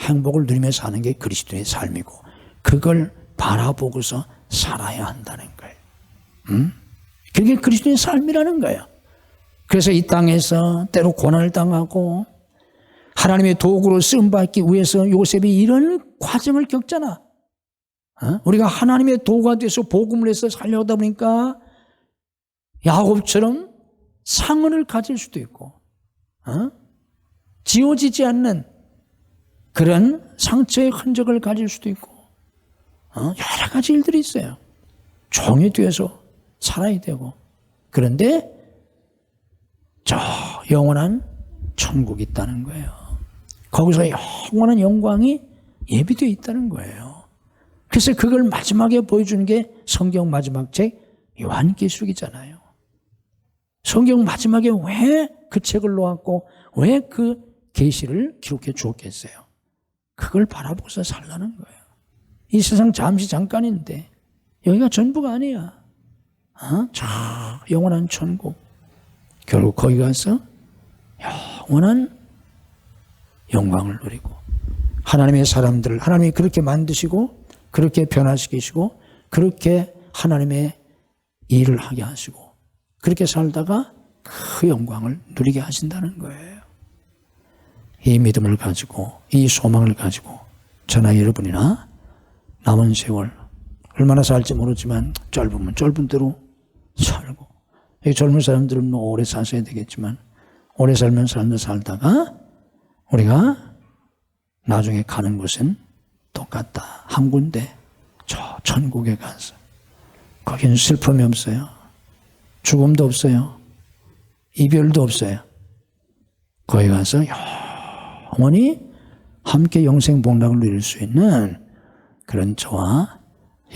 행복을 누리며 사는 게 그리스도의 삶이고 그걸 바라보고서 살아야 한다는 거예요. 그게 그리스도의 삶이라는 거예요. 그래서 이 땅에서 때로 고난을 당하고 하나님의 도구로 쓰임받기 위해서 요셉이 이런 과정을 겪잖아. 우리가 하나님의 도구가 돼서 복음을 해서 살려다 보니까 야곱처럼 상흔을 가질 수도 있고 지워지지 않는 그런 상처의 흔적을 가질 수도 있고 여러 가지 일들이 있어요. 종이 되어서 살아야 되고 그런데 저 영원한 천국이 있다는 거예요. 거기서 영원한 영광이 예비되어 있다는 거예요. 그래서 그걸 마지막에 보여주는 게 성경 마지막 책 요한계시록이잖아요. 성경 마지막에 왜 그 책을 놓았고 왜 그 계시를 기록해 주었겠어요? 그걸 바라보고서 살라는 거예요. 이 세상 잠시 잠깐인데 여기가 전부가 아니야. 저 영원한 천국. 결국 거기 가서 영원한 영광을 누리고 하나님의 사람들을 하나님이 그렇게 만드시고 그렇게 변화시키시고 그렇게 하나님의 일을 하게 하시고 그렇게 살다가 그 영광을 누리게 하신다는 거예요. 이 믿음을 가지고 이 소망을 가지고 저나 여러분이나 남은 세월 얼마나 살지 모르지만 짧으면 짧은 대로 살고 젊은 사람들은 뭐 오래 사셔야 되겠지만 오래 살면 사람들 살다가 우리가 나중에 가는 곳은 똑같다. 한 군데 저 천국에 가서 거기는 슬픔이 없어요. 죽음도 없어요. 이별도 없어요. 거기 가서 영원히 함께 영생 복락을 누릴 수 있는 그런 저와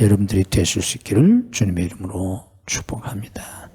여러분들이 되실 수 있기를 주님의 이름으로 축복합니다.